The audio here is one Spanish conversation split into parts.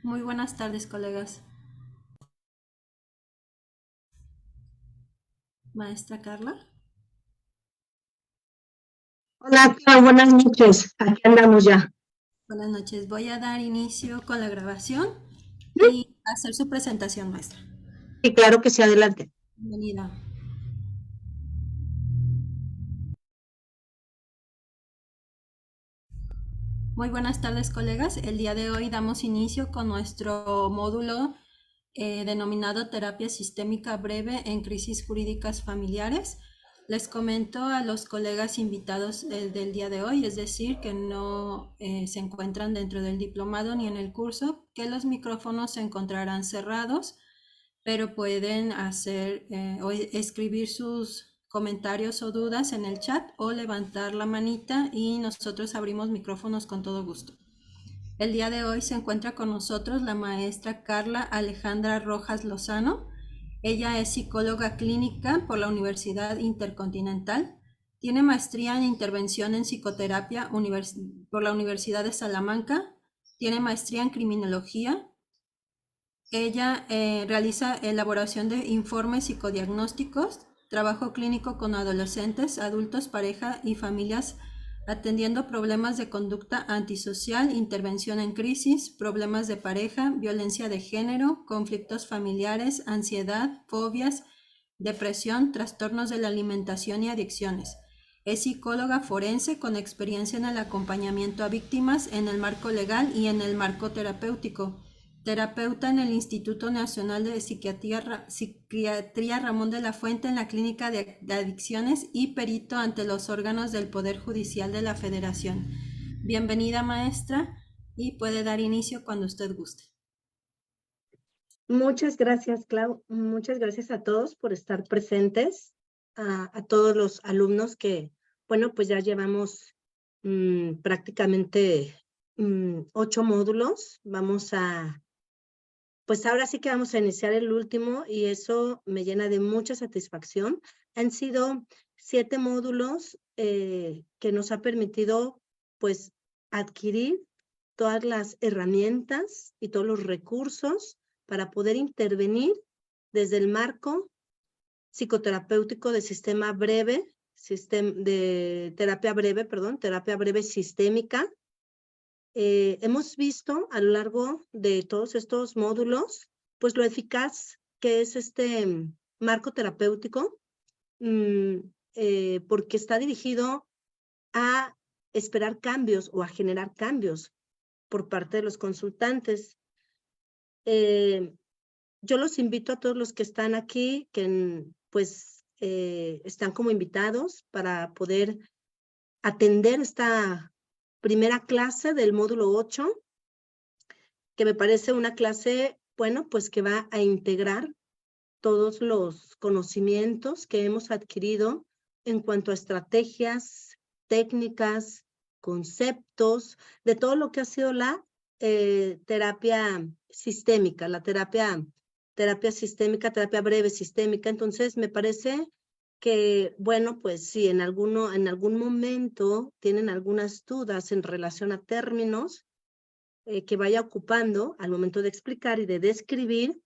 Muy buenas tardes, colegas. Maestra Carla. Hola, Clau, buenas noches. Aquí andamos ya. Buenas noches. Voy a dar inicio con la grabación ¿Mm? y hacer su presentación, maestra. Sí, claro que sí, adelante. Bienvenida. Muy buenas tardes, colegas. El día de hoy damos inicio con nuestro módulo denominado Terapia Sistémica Breve en Crisis Jurídicas Familiares. Les comento a los colegas invitados del día de hoy, es decir, que no se encuentran dentro del diplomado ni en el curso, que los micrófonos se encontrarán cerrados, pero pueden hacer o escribir sus comentarios o dudas en el chat o levantar la manita y nosotros abrimos micrófonos con todo gusto. El día de hoy se encuentra con nosotros la maestra Carla Alejandra Rojas Lozano. Ella es psicóloga clínica por la Universidad Intercontinental. Tiene maestría en intervención en psicoterapia por la Universidad de Salamanca. Tiene maestría en criminología. Ella realiza elaboración de informes psicodiagnósticos, trabajo clínico con adolescentes, adultos, pareja y familias, atendiendo problemas de conducta antisocial, intervención en crisis, problemas de pareja, violencia de género, conflictos familiares, ansiedad, fobias, depresión, trastornos de la alimentación y adicciones. Es psicóloga forense con experiencia en el acompañamiento a víctimas en el marco legal y en el marco terapéutico. Terapeuta en el Instituto Nacional de Psiquiatría Ramón de la Fuente en la Clínica de Adicciones y perito ante los órganos del Poder Judicial de la Federación. Bienvenida, maestra, y puede dar inicio cuando usted guste. Muchas gracias, Clau. Muchas gracias a todos por estar presentes, a todos los alumnos que, bueno, pues ya llevamos prácticamente 8 módulos. Pues ahora sí que vamos a iniciar el último y eso me llena de mucha satisfacción. Han sido 7 módulos que nos ha permitido, pues, adquirir todas las herramientas y todos los recursos para poder intervenir desde el marco psicoterapéutico de sistema breve, de terapia breve, terapia breve sistémica. Hemos visto a lo largo de todos estos módulos, pues lo eficaz que es este marco terapéutico, porque está dirigido a esperar cambios o a generar cambios por parte de los consultantes. Yo los invito a todos los que están aquí, que pues están como invitados para poder atender esta primera clase del módulo 8, que me parece una clase, bueno, pues que va a integrar todos los conocimientos que hemos adquirido en cuanto a estrategias, técnicas, conceptos, de todo lo que ha sido la terapia sistémica, la terapia sistémica, terapia breve sistémica. Entonces, me parece que, bueno, pues si en algún momento tienen algunas dudas en relación a términos que vaya ocupando al momento de explicar y de describir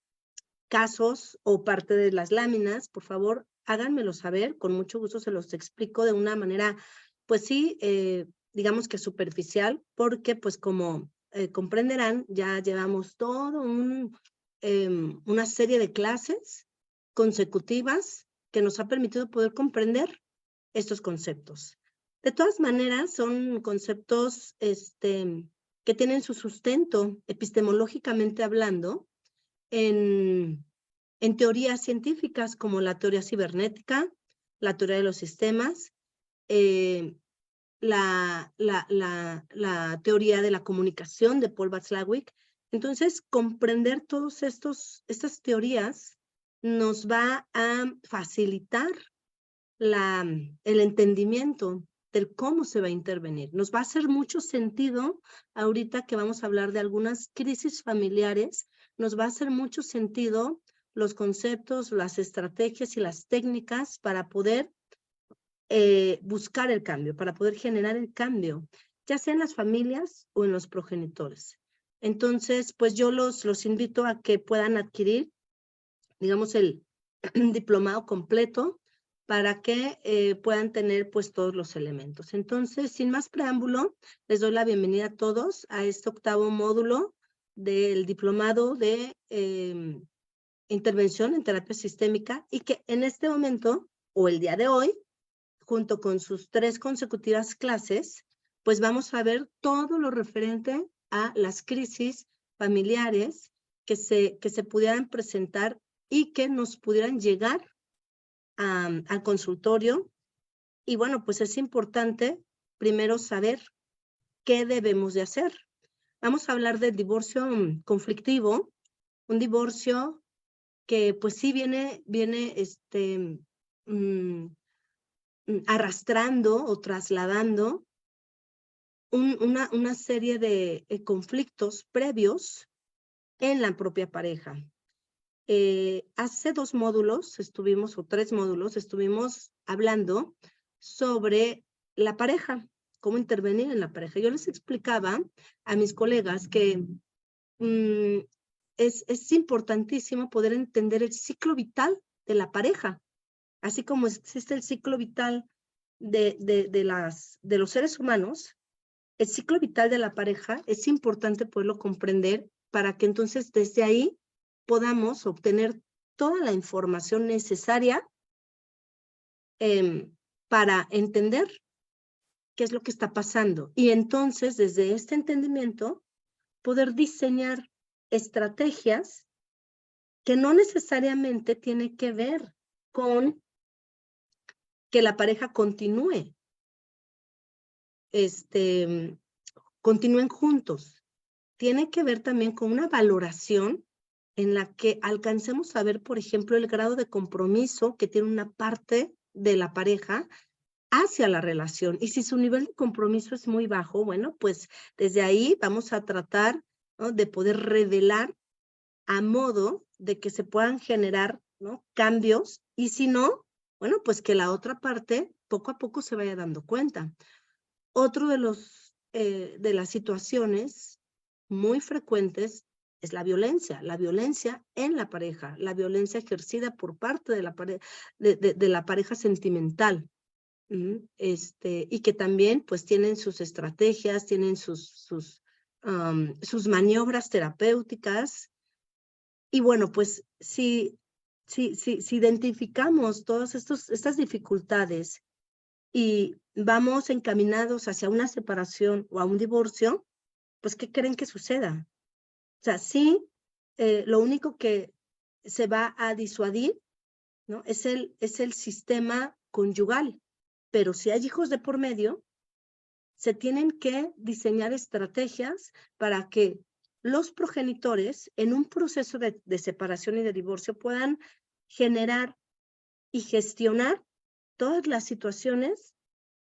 casos o parte de las láminas, por favor, háganmelo saber, con mucho gusto se los explico de una manera, pues sí, digamos que superficial, porque pues como comprenderán, ya llevamos todo una serie de clases consecutivas que nos ha permitido poder comprender estos conceptos. De todas maneras, son conceptos que tienen su sustento epistemológicamente hablando en teorías científicas como la teoría cibernética, la teoría de los sistemas, la teoría de la comunicación de Paul Watzlawick. Entonces, comprender todas estas teorías nos va a facilitar el entendimiento del cómo se va a intervenir. Nos va a hacer mucho sentido, ahorita que vamos a hablar de algunas crisis familiares, nos va a hacer mucho sentido los conceptos, las estrategias y las técnicas para poder buscar el cambio, para poder generar el cambio, ya sea en las familias o en los progenitores. Entonces, pues yo los invito a que puedan adquirir, digamos, el diplomado completo para que puedan tener pues todos los elementos. Entonces, sin más preámbulo, les doy la bienvenida a todos a este 8º módulo del diplomado de intervención en terapia sistémica, y que en este momento, o el día de hoy, junto con sus 3 consecutivas clases, pues vamos a ver todo lo referente a las crisis familiares que se pudieran presentar y que nos pudieran llegar al consultorio. Y bueno, pues es importante primero saber qué debemos de hacer. Vamos a hablar del divorcio conflictivo, un divorcio que pues sí viene arrastrando o trasladando una serie de conflictos previos en la propia pareja. Hace 2 módulos estuvimos, o 3 módulos, estuvimos hablando sobre la pareja, cómo intervenir en la pareja. Yo les explicaba a mis colegas que es importantísimo poder entender el ciclo vital de la pareja, así como existe el ciclo vital de los seres humanos. El ciclo vital de la pareja es importante poderlo comprender para que entonces desde ahí podamos obtener toda la información necesaria para entender qué es lo que está pasando. Y entonces, desde este entendimiento, poder diseñar estrategias que no necesariamente tienen que ver con que la pareja continúen juntos. Tiene que ver también con una valoración en la que alcancemos a ver, por ejemplo, el grado de compromiso que tiene una parte de la pareja hacia la relación. Y si su nivel de compromiso es muy bajo, bueno, pues desde ahí vamos a tratar, ¿no?, de poder revelar a modo de que se puedan generar, ¿no?, cambios, y si no, bueno, pues que la otra parte poco a poco se vaya dando cuenta. Otro de las situaciones muy frecuentes es la violencia en la pareja, la violencia ejercida por parte de la pareja sentimental, y que también pues tienen sus estrategias, tienen sus maniobras terapéuticas. Y bueno, pues si identificamos todas estas dificultades y vamos encaminados hacia una separación o a un divorcio, pues ¿qué creen que suceda? O sea, sí, lo único que se va a disuadir, ¿no?, es el sistema conyugal. Pero si hay hijos de por medio, se tienen que diseñar estrategias para que los progenitores, en un proceso de separación y de divorcio, puedan generar y gestionar todas las situaciones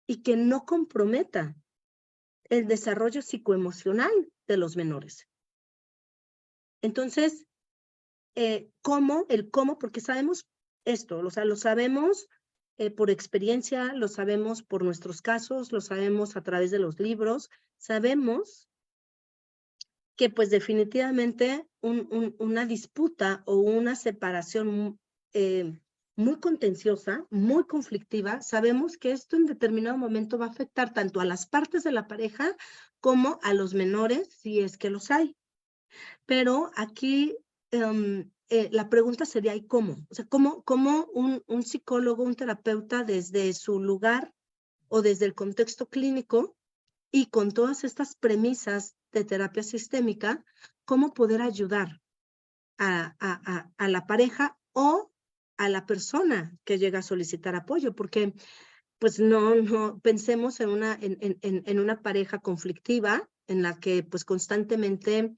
y que no comprometa el desarrollo psicoemocional de los menores. Entonces, ¿cómo? Porque sabemos esto, o sea, lo sabemos por experiencia, lo sabemos por nuestros casos, lo sabemos a través de los libros, sabemos que pues definitivamente una disputa o una separación muy contenciosa, muy conflictiva, sabemos que esto en determinado momento va a afectar tanto a las partes de la pareja como a los menores, si es que los hay. Pero aquí la pregunta sería, ¿y cómo? O sea, ¿cómo un psicólogo, un terapeuta, desde su lugar o desde el contexto clínico y con todas estas premisas de terapia sistémica, cómo poder ayudar a la pareja o a la persona que llega a solicitar apoyo? Porque pues no pensemos en una pareja conflictiva en la que pues constantemente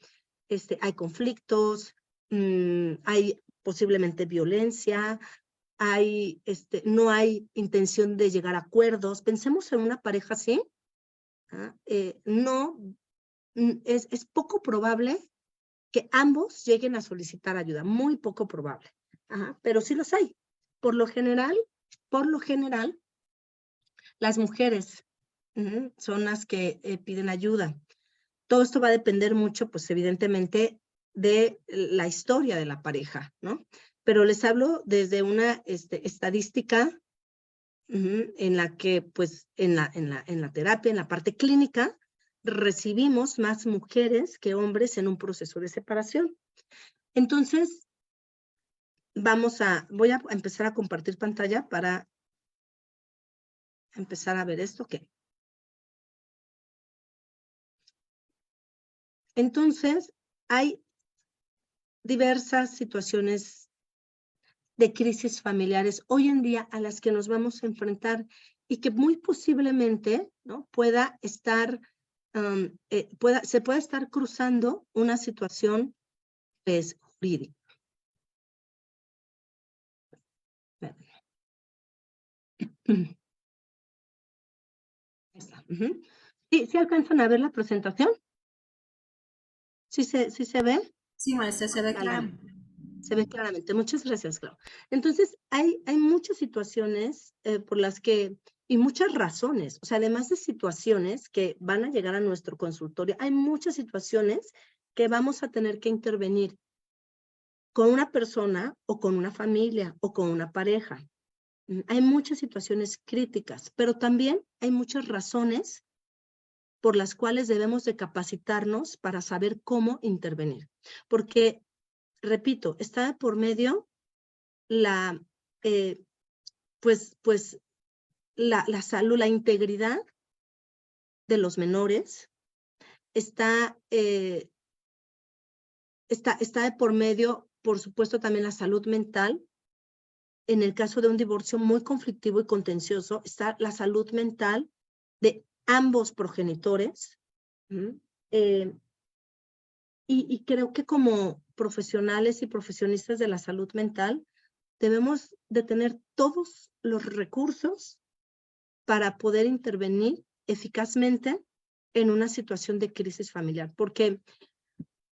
hay conflictos, hay posiblemente violencia, no hay intención de llegar a acuerdos. Pensemos en una pareja así, es poco probable que ambos lleguen a solicitar ayuda, muy poco probable, pero sí los hay. Por lo general, las mujeres son las que piden ayuda. todo esto va a depender mucho, pues evidentemente, de la historia de la pareja, ¿no? Pero les hablo desde una estadística en la que, pues, en la terapia, en la parte clínica, recibimos más mujeres que hombres en un proceso de separación. Entonces, voy a empezar a compartir pantalla para empezar a ver esto. ¿Qué? Entonces, hay diversas situaciones de crisis familiares hoy en día a las que nos vamos a enfrentar y que muy posiblemente, ¿no?, pueda estar, se pueda estar cruzando una situación, pues, jurídica. ¿Sí, sí alcanzan a ver la presentación? ¿Sí se ve? Sí, maestra, se ve claro. Se ve claramente. Muchas gracias, Clau. Entonces, hay muchas situaciones por las que, y muchas razones, o sea, además de situaciones que van a llegar a nuestro consultorio, hay muchas situaciones que vamos a tener que intervenir con una persona o con una familia o con una pareja. Hay muchas situaciones críticas, pero también hay muchas razones por las cuales debemos de capacitarnos para saber cómo intervenir. Porque, repito, está de por medio la, la salud, la integridad de los menores, está de por medio, por supuesto, también la salud mental. En el caso de un divorcio muy conflictivo y contencioso, está la salud mental de ambos progenitores. Y creo que como profesionales y profesionistas de la salud mental, debemos de tener todos los recursos para poder intervenir eficazmente en una situación de crisis familiar. Porque,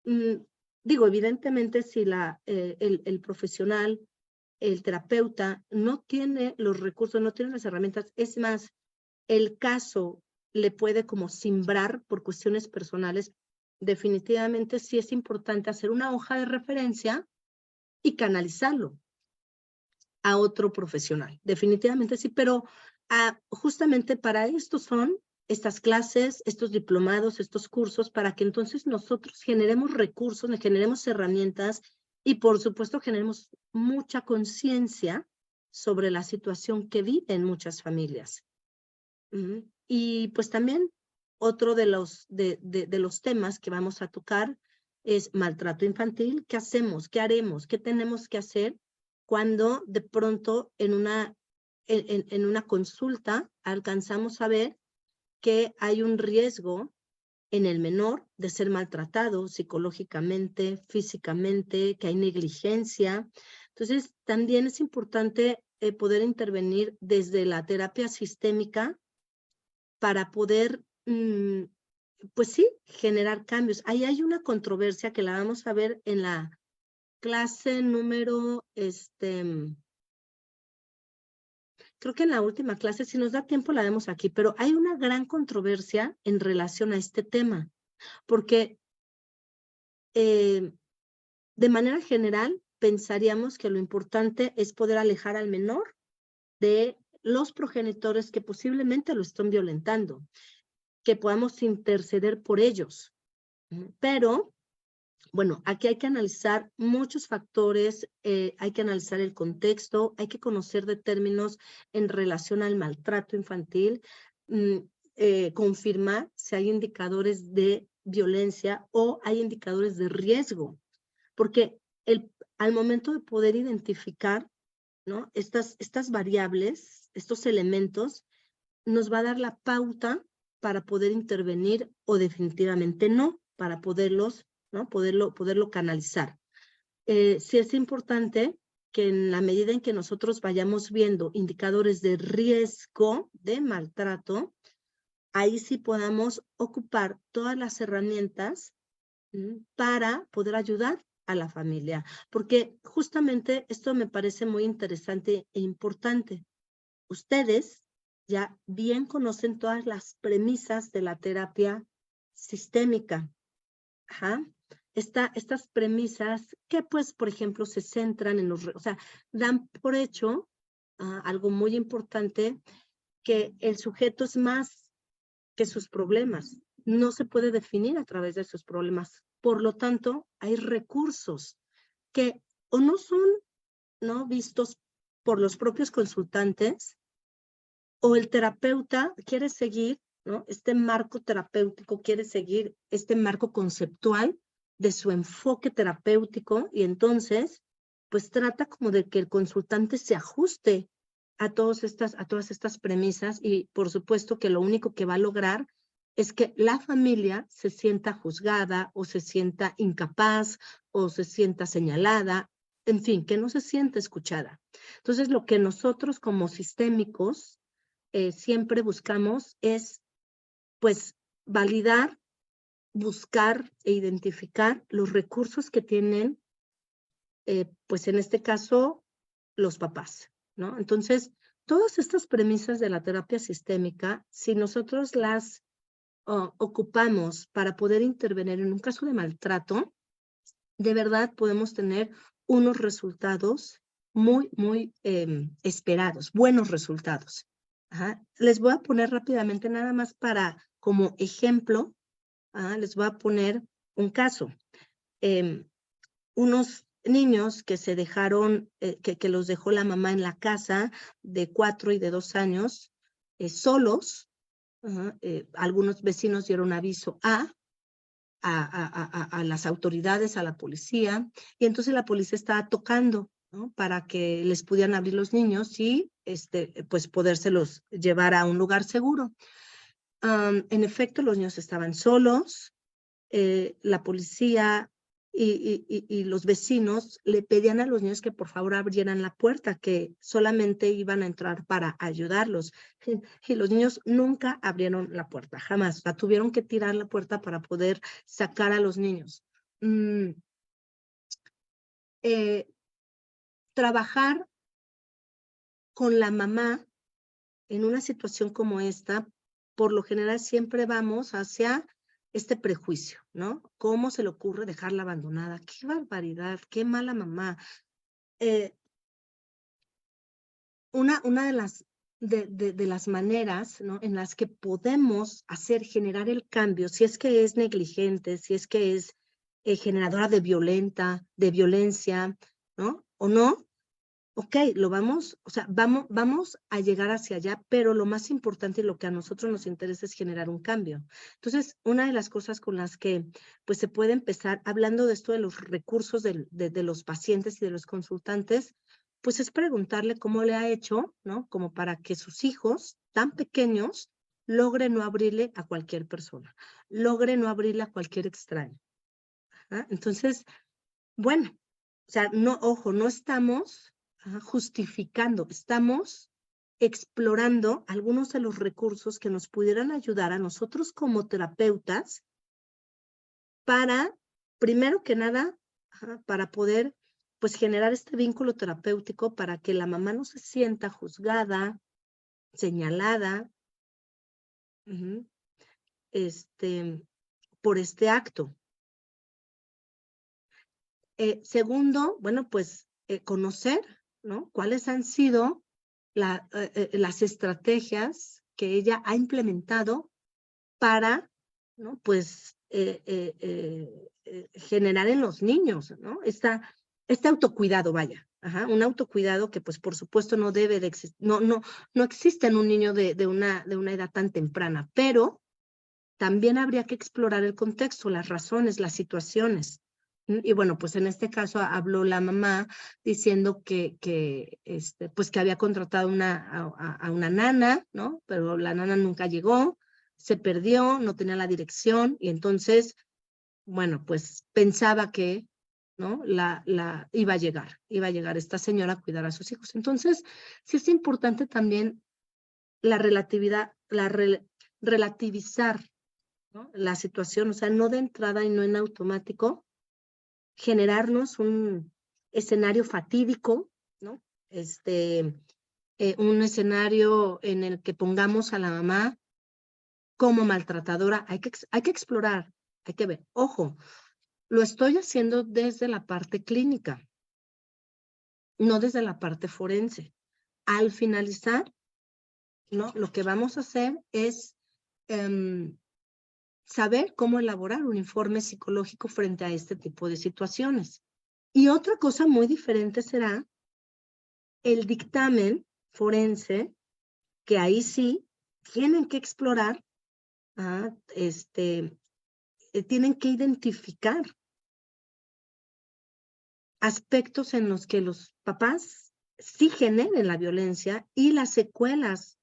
digo, evidentemente si el profesional, el terapeuta, no tiene los recursos, no tiene las herramientas, es más, el caso le puede como simbrar por cuestiones personales, definitivamente sí es importante hacer una hoja de referencia y canalizarlo a otro profesional. Definitivamente sí, pero justamente para esto son estas clases, estos diplomados, estos cursos, para que entonces nosotros generemos recursos, generemos herramientas y por supuesto generemos mucha conciencia sobre la situación que viven muchas familias. Y pues también otro de los temas que vamos a tocar es maltrato infantil. ¿Qué hacemos? ¿Qué haremos? ¿Qué tenemos que hacer cuando de pronto en una consulta alcanzamos a ver que hay un riesgo en el menor de ser maltratado psicológicamente, físicamente, que hay negligencia? Entonces, también es importante poder intervenir desde la terapia sistémica para poder, pues sí, generar cambios. Ahí hay una controversia que la vamos a ver en la clase número, creo que en la última clase, si nos da tiempo la vemos aquí, pero hay una gran controversia en relación a este tema, porque de manera general pensaríamos que lo importante es poder alejar al menor de los progenitores que posiblemente lo están violentando, que podamos interceder por ellos. Pero, bueno, aquí hay que analizar muchos factores, hay que analizar el contexto, hay que conocer de términos en relación al maltrato infantil, confirmar si hay indicadores de violencia o hay indicadores de riesgo, porque al momento de poder identificar, ¿no?, estas variables, estos elementos, nos va a dar la pauta para poder intervenir o definitivamente no, para poderlos, ¿no?, poderlo canalizar. Sí es importante que en la medida en que nosotros vayamos viendo indicadores de riesgo de maltrato, ahí sí podamos ocupar todas las herramientas para poder ayudar a la familia, porque justamente esto me parece muy interesante e importante. Ustedes ya bien conocen todas las premisas de la terapia sistémica. Ajá. Estas premisas que, pues, por ejemplo, se centran en o sea, dan por hecho algo muy importante, que el sujeto es más que sus problemas. No se puede definir a través de sus problemas. Por lo tanto, hay recursos que o no son, ¿no?, vistos por los propios consultantes, o el terapeuta quiere seguir, ¿no?, este marco terapéutico, quiere seguir este marco conceptual de su enfoque terapéutico, y entonces, pues trata como de que el consultante se ajuste a todas estas premisas, y por supuesto que lo único que va a lograr es que la familia se sienta juzgada, o se sienta incapaz, o se sienta señalada, en fin, que no se sienta escuchada. Entonces, lo que nosotros como sistémicos siempre buscamos es, pues, validar, buscar e identificar los recursos que tienen, pues, en este caso, los papás, ¿no? Entonces, todas estas premisas de la terapia sistémica, si nosotros las ocupamos para poder intervenir en un caso de maltrato, de verdad podemos tener unos resultados muy, muy esperados, buenos resultados. Ajá. Les voy a poner rápidamente, nada más para como ejemplo, les voy a poner un caso. Unos niños que se dejaron, que los dejó la mamá en la casa, de 4 y de 2 años, solos. Algunos vecinos dieron aviso a las autoridades, a la policía, y entonces la policía estaba tocando, ¿no?, para que les pudieran abrir los niños y pues podérselos llevar a un lugar seguro. En efecto, los niños estaban solos. La policía y los vecinos le pedían a los niños que por favor abrieran la puerta, que solamente iban a entrar para ayudarlos. Y los niños nunca abrieron la puerta, jamás. La tuvieron que tirar la puerta para poder sacar a los niños. Trabajar con la mamá en una situación como esta, por lo general siempre vamos hacia este prejuicio, ¿no? ¿Cómo se le ocurre dejarla abandonada? ¡Qué barbaridad! ¡Qué mala mamá! Una de las maneras, ¿no?, en las que podemos generar el cambio, si es que es negligente, si es que es generadora de violencia, ¿no?, o no. Ok, o sea, vamos a llegar hacia allá, pero lo más importante y lo que a nosotros nos interesa es generar un cambio. Entonces, una de las cosas con las que pues se puede empezar, hablando de esto de los recursos de los pacientes y de los consultantes, pues es preguntarle cómo le ha hecho, ¿no?, como para que sus hijos tan pequeños logren no abrirle a cualquier persona, logren no abrirle a cualquier extraño. Entonces, bueno, o sea, no, ojo, no estamos justificando, estamos explorando algunos de los recursos que nos pudieran ayudar a nosotros como terapeutas para, primero que nada, para poder pues generar este vínculo terapéutico para que la mamá no se sienta juzgada, señalada, por este acto. Segundo, bueno, pues conocer, ¿no?, cuáles han sido las estrategias que ella ha implementado para, ¿no?, pues generar en los niños, ¿no?, este autocuidado, vaya, un autocuidado que pues por supuesto no debe de existir, no existe en un niño de una edad tan temprana, pero también habría que explorar el contexto, las razones, las situaciones. Y bueno, pues en este caso habló la mamá diciendo pues que había contratado a una nana, ¿no? Pero la nana nunca llegó, se perdió, no tenía la dirección, y entonces, bueno, pues pensaba que, ¿no?, iba a llegar esta señora a cuidar a sus hijos. Entonces, sí es importante también la relatividad, relativizar, ¿no?, la situación, o sea, no de entrada y no en automático, generarnos un escenario fatídico, ¿no? Un escenario en el que pongamos a la mamá como maltratadora, hay que explorar, hay que ver. Ojo, lo estoy haciendo desde la parte clínica, no desde la parte forense. Al finalizar, ¿no? Lo que vamos a hacer es saber cómo elaborar un informe psicológico frente a este tipo de situaciones. Y otra cosa muy diferente será el dictamen forense, que ahí sí tienen que explorar, tienen que identificar aspectos en los que los papás sí generen la violencia y las secuelas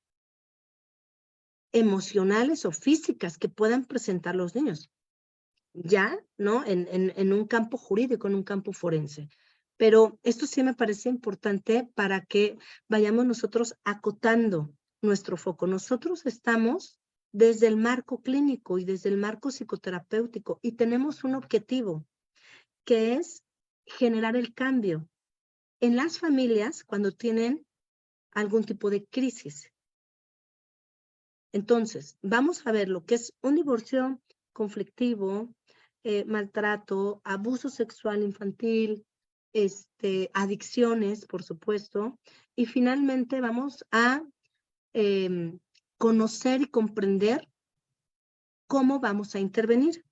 emocionales o físicas que puedan presentar los niños, ya, ¿no? En un campo jurídico, en un campo forense. Pero esto sí me parece importante para que vayamos nosotros acotando nuestro foco. Nosotros estamos desde el marco clínico y desde el marco psicoterapéutico y tenemos un objetivo, que es generar el cambio en las familias cuando tienen algún tipo de crisis. Entonces, vamos a ver lo que es un divorcio conflictivo, maltrato, abuso sexual infantil, adicciones, por supuesto, y finalmente vamos a conocer y comprender cómo vamos a intervenir,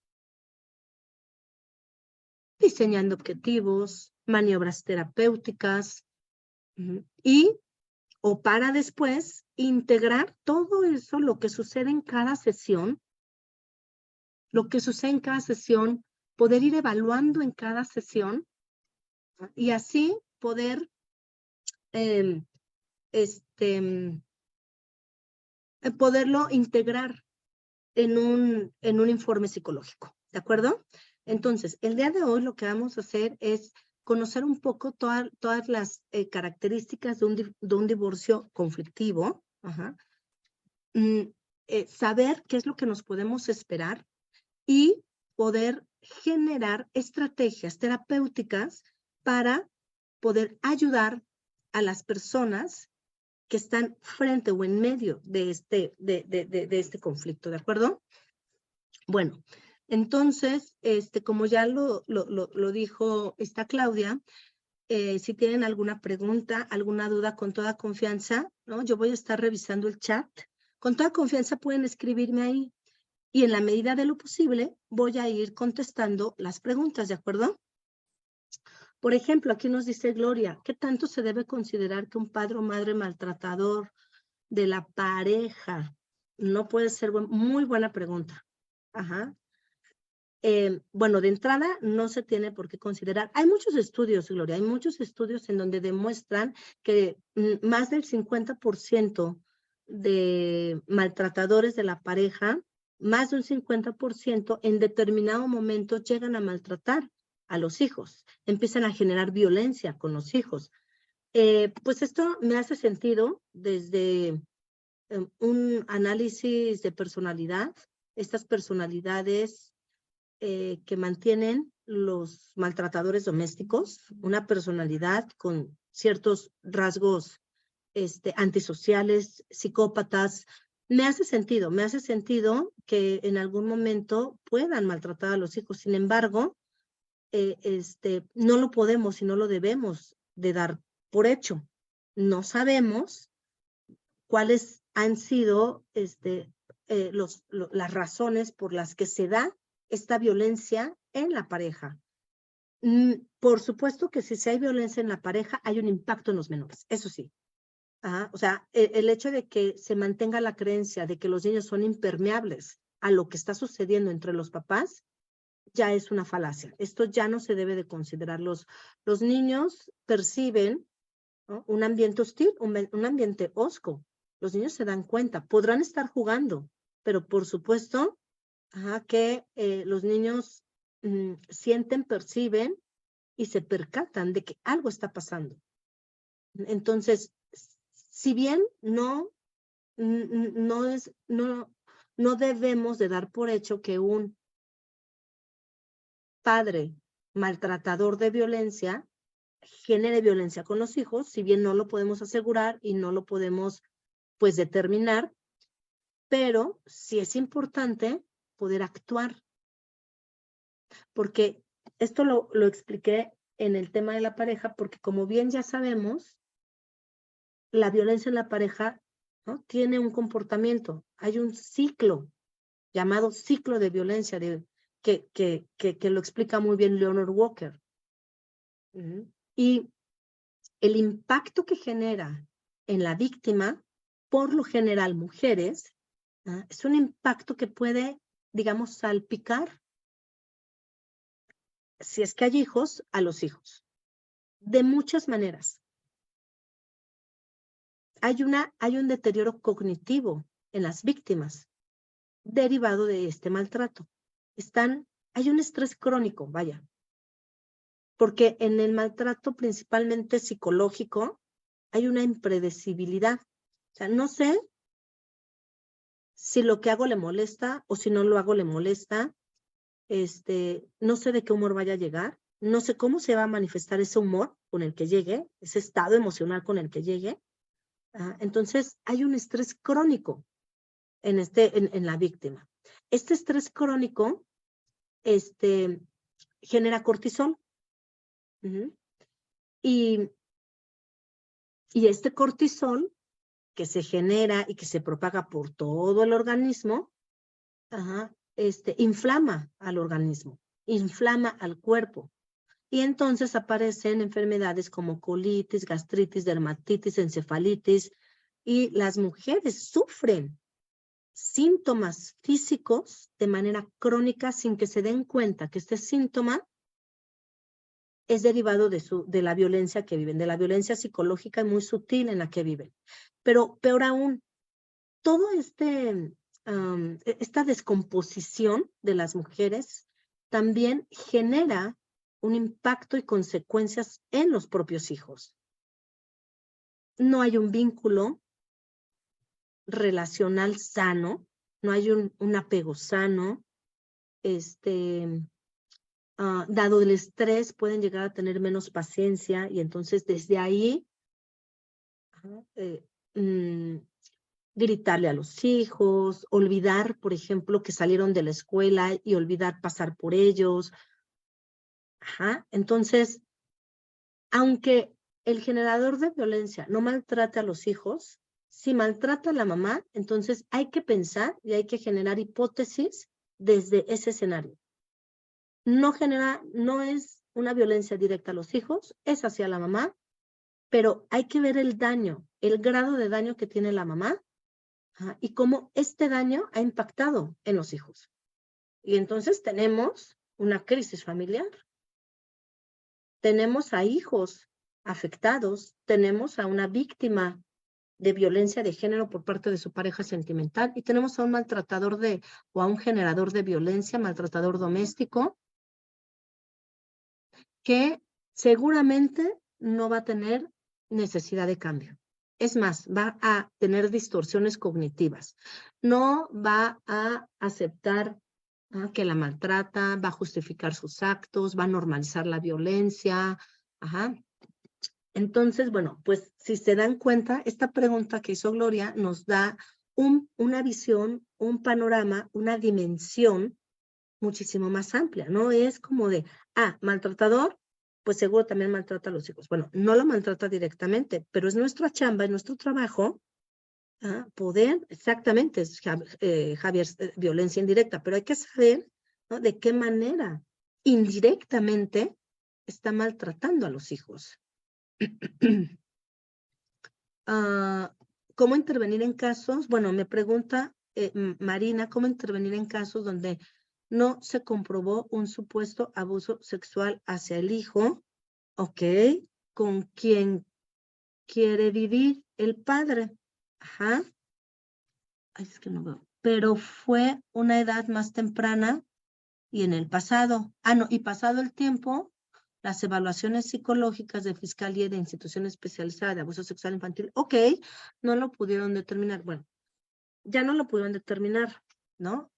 diseñando objetivos, maniobras terapéuticas, y o para después integrar todo eso, lo que sucede en cada sesión, poder ir evaluando en cada sesión, ¿no? Y así poder poderlo integrar en un informe psicológico, ¿de acuerdo? Entonces, el día de hoy lo que vamos a hacer es conocer un poco todas las características de un divorcio conflictivo, saber qué es lo que nos podemos esperar y poder generar estrategias terapéuticas para poder ayudar a las personas que están frente o en medio de este conflicto, ¿de acuerdo? Bueno, entonces, como ya lo dijo esta Claudia, si tienen alguna pregunta, alguna duda, con toda confianza, ¿no? Yo voy a estar revisando el chat. Con toda confianza pueden escribirme ahí y en la medida de lo posible voy a ir contestando las preguntas, ¿de acuerdo? Por ejemplo, aquí nos dice Gloria, ¿qué tanto se debe considerar que un padre o madre maltratador de la pareja no puede ser? Muy buena pregunta. Bueno, de entrada no se tiene por qué considerar. Hay muchos estudios, Gloria, hay muchos estudios en donde demuestran que más del 50% de maltratadores de la pareja, más de un 50% en determinado momento llegan a maltratar a los hijos, empiezan a generar violencia con los hijos. Pues esto me hace sentido desde un análisis de personalidad. Estas personalidades que mantienen los maltratadores domésticos, una personalidad con ciertos rasgos antisociales, psicópatas. Me hace sentido que en algún momento puedan maltratar a los hijos. Sin embargo, no lo podemos y no lo debemos de dar por hecho. No sabemos cuáles han sido las razones por las que se da esta violencia en la pareja. Por supuesto que si hay violencia en la pareja, hay un impacto en los menores, eso sí. O sea, el hecho de que se mantenga la creencia de que los niños son impermeables a lo que está sucediendo entre los papás, ya es una falacia. Esto ya no se debe de considerar. Los niños perciben, ¿no?, un ambiente hostil, un ambiente hosco. Los niños se dan cuenta, podrán estar jugando, pero por supuesto que los niños sienten, perciben y se percatan de que algo está pasando. Entonces, si bien no debemos de dar por hecho que un padre maltratador de violencia genere violencia con los hijos, si bien no lo podemos asegurar y no lo podemos, pues, determinar, pero sí es importante poder actuar, porque esto lo expliqué en el tema de la pareja, porque como bien ya sabemos, la violencia en la pareja, ¿no?, tiene un comportamiento, hay un ciclo llamado ciclo de violencia que lo explica muy bien Leonard Walker. Y el impacto que genera en la víctima, por lo general mujeres, es un impacto que puede, digamos, salpicar, si es que hay hijos, a los hijos, de muchas maneras. Hay un deterioro cognitivo en las víctimas derivado de este maltrato. Hay un estrés crónico, vaya, porque en el maltrato principalmente psicológico hay una impredecibilidad. O sea, no sé si lo que hago le molesta o si no lo hago le molesta. No sé de qué humor vaya a llegar, no sé cómo se va a manifestar ese humor con el que llegue, ese estado emocional con el que llegue. Entonces, hay un estrés crónico en la víctima. Este estrés crónico genera cortisol. Y este cortisol que se genera y que se propaga por todo el organismo, inflama al organismo, inflama al cuerpo. Y entonces aparecen enfermedades como colitis, gastritis, dermatitis, encefalitis, y las mujeres sufren síntomas físicos de manera crónica sin que se den cuenta que este síntoma es derivado de la violencia que viven, de la violencia psicológica muy sutil en la que viven. Pero peor aún, todo esta descomposición de las mujeres también genera un impacto y consecuencias en los propios hijos. No hay un vínculo relacional sano, no hay un apego sano. Dado el estrés, pueden llegar a tener menos paciencia y entonces desde ahí gritarle a los hijos, olvidar, por ejemplo, que salieron de la escuela y olvidar pasar por ellos. Entonces, aunque el generador de violencia no maltrate a los hijos, si maltrata a la mamá, entonces hay que pensar y hay que generar hipótesis desde ese escenario. No es una violencia directa a los hijos, es hacia la mamá, pero hay que ver el daño, el grado de daño que tiene la mamá y cómo este daño ha impactado en los hijos. Y entonces tenemos una crisis familiar. Tenemos a hijos afectados, tenemos a una víctima de violencia de género por parte de su pareja sentimental y tenemos a un maltratador o a un generador de violencia, maltratador doméstico, que seguramente no va a tener necesidad de cambio. Es más, va a tener distorsiones cognitivas. No va a aceptar que la maltrata, va a justificar sus actos, va a normalizar la violencia. Entonces, bueno, pues si se dan cuenta, esta pregunta que hizo Gloria nos da una visión, un panorama, una dimensión muchísimo más amplia. No es como de, maltratador, pues seguro también maltrata a los hijos. Bueno, no lo maltrata directamente, pero es nuestra chamba, es nuestro trabajo poder, exactamente, Javier, violencia indirecta, pero hay que saber, ¿no?, de qué manera indirectamente está maltratando a los hijos. ¿Cómo intervenir en casos? Bueno, me pregunta Marina, ¿cómo intervenir en casos donde no se comprobó un supuesto abuso sexual hacia el hijo? Ok, ¿con quién quiere vivir el padre? Ay, es que no veo. Pero fue una edad más temprana y en el pasado. No, y pasado el tiempo, las evaluaciones psicológicas de Fiscalía y de Institución Especializada de Abuso Sexual Infantil, ok, no lo pudieron determinar. Bueno, ya no lo pudieron determinar, ¿no?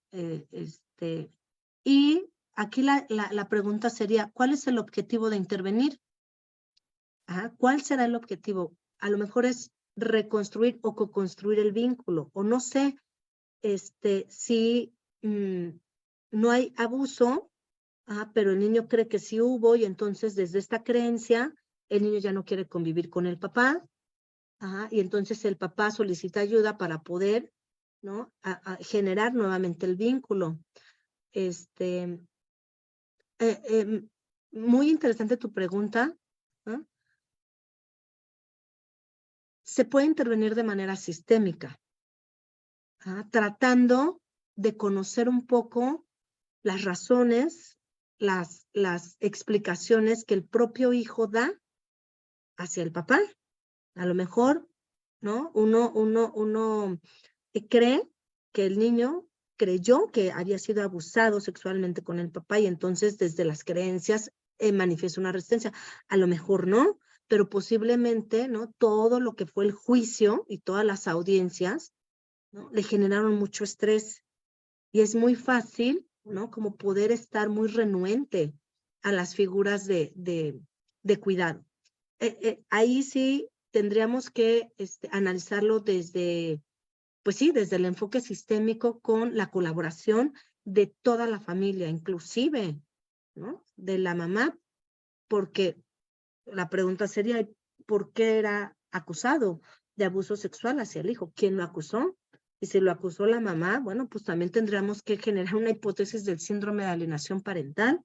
Y aquí la pregunta sería, ¿cuál es el objetivo de intervenir? ¿Cuál será el objetivo? A lo mejor es reconstruir o co-construir el vínculo, o no sé, si no hay abuso, pero el niño cree que sí hubo y entonces desde esta creencia el niño ya no quiere convivir con el papá, y entonces el papá solicita ayuda para poder, ¿no? A generar nuevamente el vínculo. Este, muy interesante tu pregunta, ¿no? Se puede intervenir de manera sistémica, tratando de conocer un poco las razones, las explicaciones que el propio hijo da hacia el papá. A lo mejor, ¿no? Uno cree que el niño creyó que había sido abusado sexualmente con el papá y entonces desde las creencias manifiesta una resistencia. A lo mejor no, pero posiblemente, ¿no? Todo lo que fue el juicio y todas las audiencias, ¿no? Le generaron mucho estrés y es muy fácil, ¿no? Como poder estar muy renuente a las figuras de cuidado. Ahí sí tendríamos que analizarlo desde, pues sí, desde el enfoque sistémico con la colaboración de toda la familia, inclusive, ¿no? De la mamá, porque la pregunta sería, ¿por qué era acusado de abuso sexual hacia el hijo? ¿Quién lo acusó? Y si lo acusó la mamá, bueno, pues también tendríamos que generar una hipótesis del síndrome de alienación parental,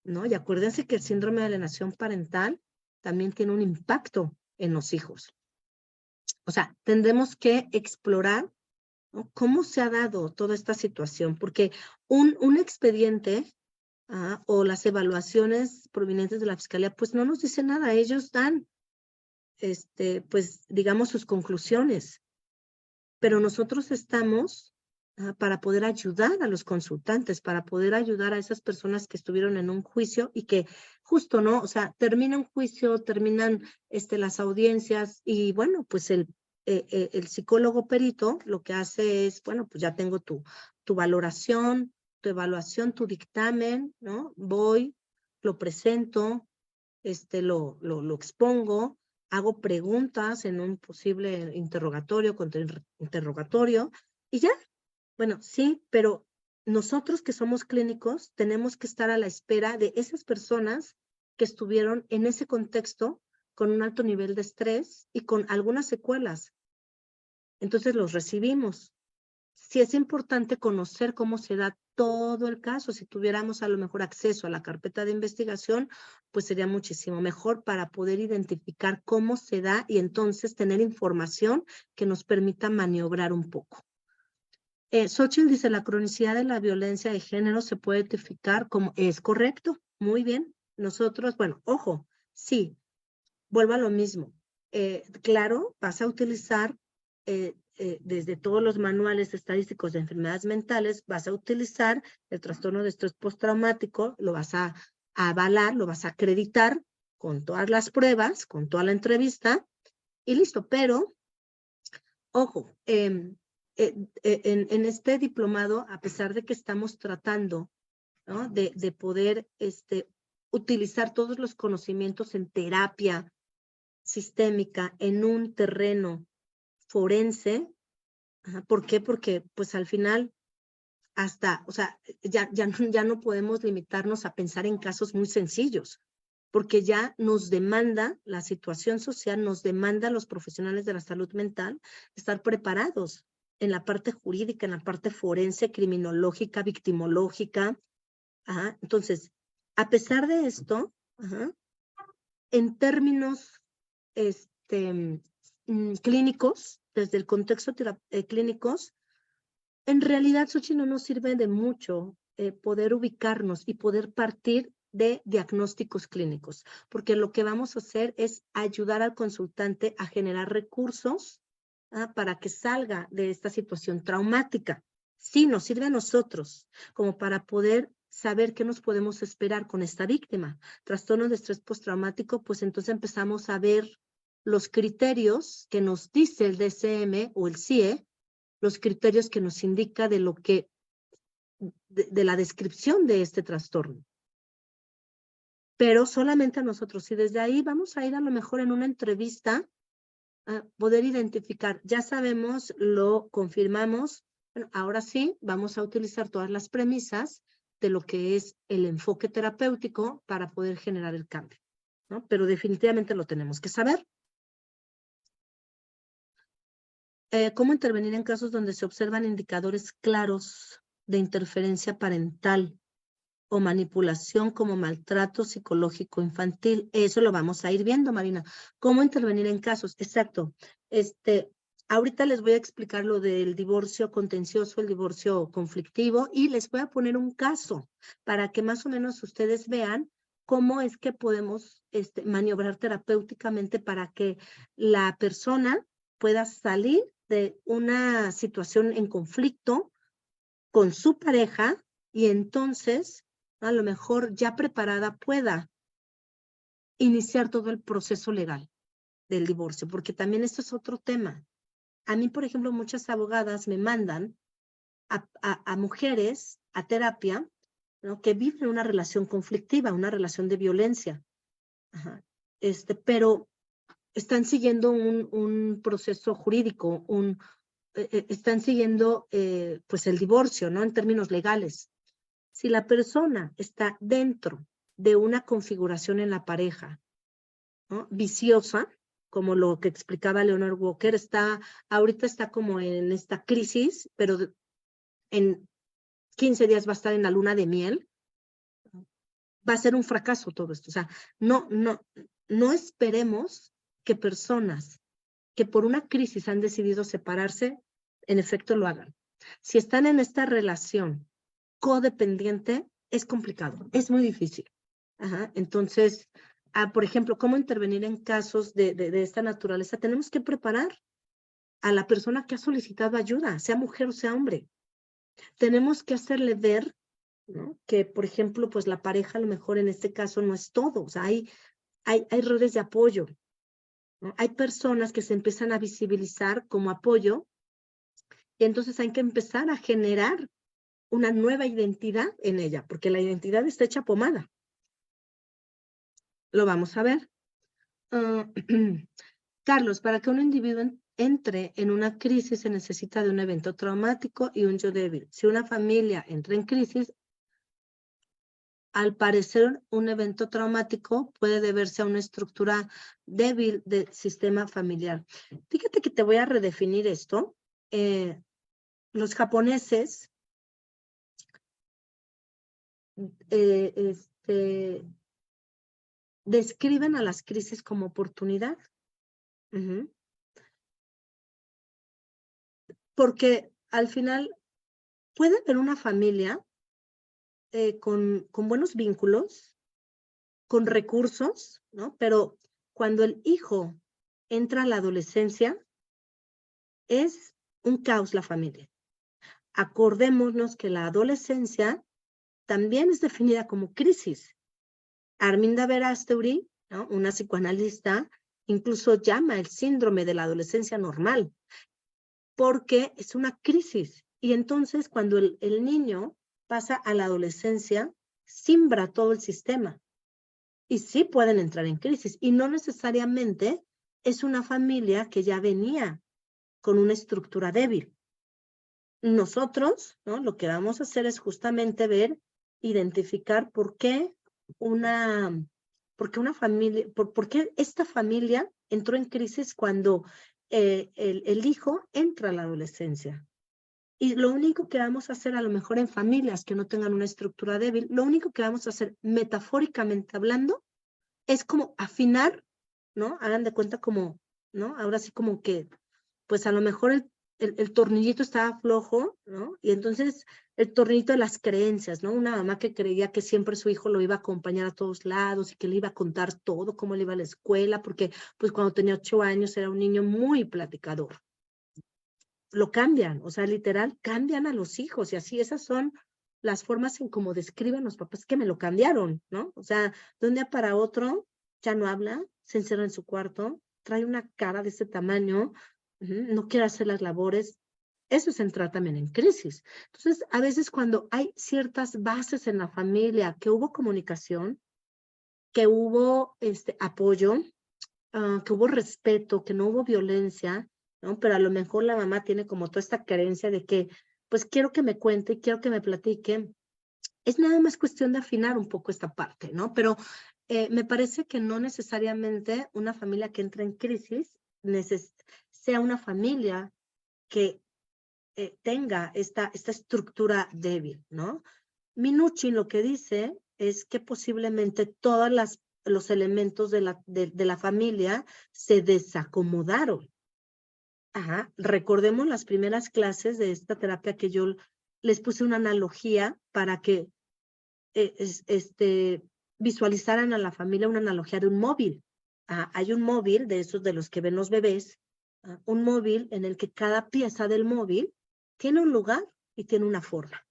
¿no? Y acuérdense que el síndrome de alienación parental también tiene un impacto en los hijos. O sea, tendremos que explorar, ¿no? Cómo se ha dado toda esta situación, porque un expediente o las evaluaciones provenientes de la fiscalía, pues no nos dicen nada, ellos dan, pues digamos sus conclusiones, pero nosotros estamos para poder ayudar a los consultantes, para poder ayudar a esas personas que estuvieron en un juicio y que justo, ¿no? O sea, termina un juicio, terminan las audiencias y bueno, pues el psicólogo perito lo que hace es, bueno, pues ya tengo tu valoración, tu evaluación, tu dictamen, ¿no? Voy, lo presento, lo expongo, hago preguntas en un posible interrogatorio, interrogatorio, y ya. Bueno, sí, pero nosotros que somos clínicos tenemos que estar a la espera de esas personas que estuvieron en ese contexto con un alto nivel de estrés y con algunas secuelas. Entonces los recibimos. Sí es importante conocer cómo se da todo el caso. Si tuviéramos a lo mejor acceso a la carpeta de investigación, pues sería muchísimo mejor para poder identificar cómo se da y entonces tener información que nos permita maniobrar un poco. Xochitl dice, la cronicidad de la violencia de género se puede identificar como, es correcto, muy bien. Nosotros, bueno, ojo, sí, vuelvo a lo mismo. Claro, vas a utilizar desde todos los manuales estadísticos de enfermedades mentales, vas a utilizar el trastorno de estrés postraumático, lo vas a avalar, lo vas a acreditar con todas las pruebas, con toda la entrevista y listo. Pero, ojo, en este diplomado, a pesar de que estamos tratando, ¿no? de poder utilizar todos los conocimientos en terapia sistémica en un terreno forense. ¿Por qué? Porque pues al final hasta, o sea, ya no podemos limitarnos a pensar en casos muy sencillos, porque ya nos demanda la situación social, nos demanda a los profesionales de la salud mental estar preparados en la parte jurídica, en la parte forense, criminológica, victimológica. Entonces, a pesar de esto, en términos clínicos, desde el contexto clínicos, en realidad, Xochitl, no nos sirve de mucho poder ubicarnos y poder partir de diagnósticos clínicos, porque lo que vamos a hacer es ayudar al consultante a generar recursos para que salga de esta situación traumática. Sí, nos sirve a nosotros como para poder saber qué nos podemos esperar con esta víctima. Trastorno de estrés postraumático, pues entonces empezamos a ver los criterios que nos dice el DSM o el CIE, los criterios que nos indica de lo que, de la descripción de este trastorno. Pero solamente a nosotros. Y desde ahí vamos a ir a lo mejor en una entrevista a poder identificar. Ya sabemos, lo confirmamos, Bueno, ahora sí, vamos a utilizar todas las premisas de lo que es el enfoque terapéutico para poder generar el cambio, ¿no? Pero definitivamente lo tenemos que saber. ¿Cómo intervenir en casos donde se observan indicadores claros de interferencia parental o manipulación como maltrato psicológico infantil? Eso lo vamos a ir viendo, Marina. ¿Cómo intervenir en casos? Exacto. Ahorita les voy a explicar lo del divorcio contencioso, el divorcio conflictivo, y les voy a poner un caso para que más o menos ustedes vean cómo es que podemos maniobrar terapéuticamente para que la persona pueda salir de una situación en conflicto con su pareja y entonces a lo mejor ya preparada pueda iniciar todo el proceso legal del divorcio, porque también esto es otro tema. A mí, por ejemplo, muchas abogadas me mandan a mujeres a terapia, ¿no? Que viven una relación conflictiva, una relación de violencia. Ajá. Pero están siguiendo un proceso jurídico, están siguiendo pues el divorcio, ¿no? En términos legales. Si la persona está dentro de una configuración en la pareja, ¿no? Viciosa, como lo que explicaba Leonard Walker, ahorita está como en esta crisis, pero en 15 días va a estar en la luna de miel, va a ser un fracaso todo esto. O sea, no esperemos que personas que por una crisis han decidido separarse, en efecto lo hagan. Si están en esta relación codependiente, es complicado, es muy difícil. Ajá. Entonces, por ejemplo, ¿cómo intervenir en casos de esta naturaleza? Tenemos que preparar a la persona que ha solicitado ayuda, sea mujer o sea hombre. Tenemos que hacerle ver, ¿no? Que, por ejemplo, pues la pareja a lo mejor en este caso no es todo. O sea, hay redes de apoyo, ¿no? Hay personas que se empiezan a visibilizar como apoyo y entonces hay que empezar a generar una nueva identidad en ella, porque la identidad está hecha pomada. Lo vamos a ver. Carlos, para que un individuo entre en una crisis se necesita de un evento traumático y un yo débil. Si una familia entra en crisis, al parecer un evento traumático puede deberse a una estructura débil del sistema familiar. Fíjate que te voy a redefinir esto. Los japoneses describen a las crisis como oportunidad. Porque al final puede haber una familia con buenos vínculos, con recursos, ¿no? Pero cuando el hijo entra a la adolescencia, es un caos la familia. Acordémonos que la adolescencia también es definida como crisis. Arminda Verástegui, ¿no? Una psicoanalista, incluso llama el síndrome de la adolescencia normal, porque es una crisis. Y entonces cuando el niño pasa a la adolescencia, simbra todo el sistema. Y sí pueden entrar en crisis. Y no necesariamente es una familia que ya venía con una estructura débil. Nosotros, ¿no? Lo que vamos a hacer es justamente ver, identificar por qué una familia, por qué esta familia entró en crisis cuando el hijo entra a la adolescencia. Y lo único que vamos a hacer, a lo mejor en familias que no tengan una estructura débil, lo único que vamos a hacer metafóricamente hablando es como afinar, ¿no? Hagan de cuenta como, ¿no? Ahora sí como que, pues a lo mejor el tornillito estaba flojo, ¿no? Y entonces el tornillito de las creencias, ¿no? Una mamá que creía que siempre su hijo lo iba a acompañar a todos lados y que le iba a contar todo, cómo le iba a la escuela, porque pues cuando tenía 8 años era un niño muy platicador. Lo cambian, o sea, literal, cambian a los hijos y así esas son las formas en cómo describen los papás que me lo cambiaron, ¿no? O sea, de un día para otro ya no habla, se encerra en su cuarto, trae una cara de ese tamaño, no quiere hacer las labores. Eso es entrar también en crisis. Entonces, a veces cuando hay ciertas bases en la familia, que hubo comunicación, que hubo apoyo, que hubo respeto, que no hubo violencia, ¿no? Pero a lo mejor la mamá tiene como toda esta creencia de que pues quiero que me cuente y quiero que me platique. Es nada más cuestión de afinar un poco esta parte, ¿no? Pero me parece que no necesariamente una familia que entra en crisis sea una familia que tenga esta estructura débil, ¿no? Minuchin lo que dice es que posiblemente todos los elementos de la familia se desacomodaron. Ajá. Recordemos las primeras clases de esta terapia que yo les puse una analogía para que visualizaran a la familia una analogía de un móvil. Hay un móvil de esos de los que ven los bebés, un móvil en el que cada pieza del móvil tiene un lugar y tiene una forma.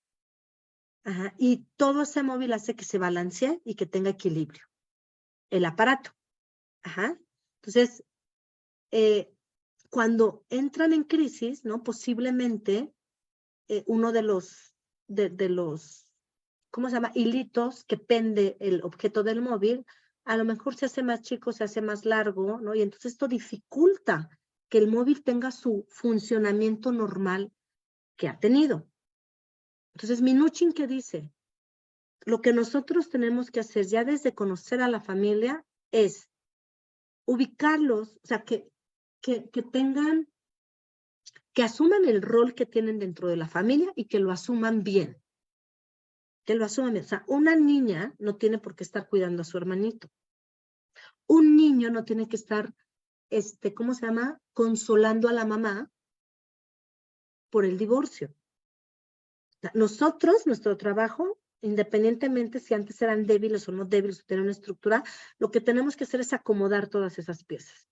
Ajá. Y todo ese móvil hace que se balancee y que tenga equilibrio. El aparato. Ajá. Entonces, cuando entran en crisis, ¿no? Posiblemente uno de los, ¿cómo se llama? Hilitos que pende el objeto del móvil, a lo mejor se hace más chico, se hace más largo, ¿no? Y entonces esto dificulta que el móvil tenga su funcionamiento normal que ha tenido. Entonces, Minuchin, ¿qué dice? Lo que nosotros tenemos que hacer ya desde conocer a la familia es ubicarlos, o sea, que tengan, que asuman el rol que tienen dentro de la familia y que lo asuman bien. Que lo asuman bien. O sea, una niña no tiene por qué estar cuidando a su hermanito. Un niño no tiene que estar, ¿cómo se llama? Consolando a la mamá por el divorcio. O sea, nosotros, nuestro trabajo, independientemente si antes eran débiles o no débiles, o tenían una estructura, lo que tenemos que hacer es acomodar todas esas piezas.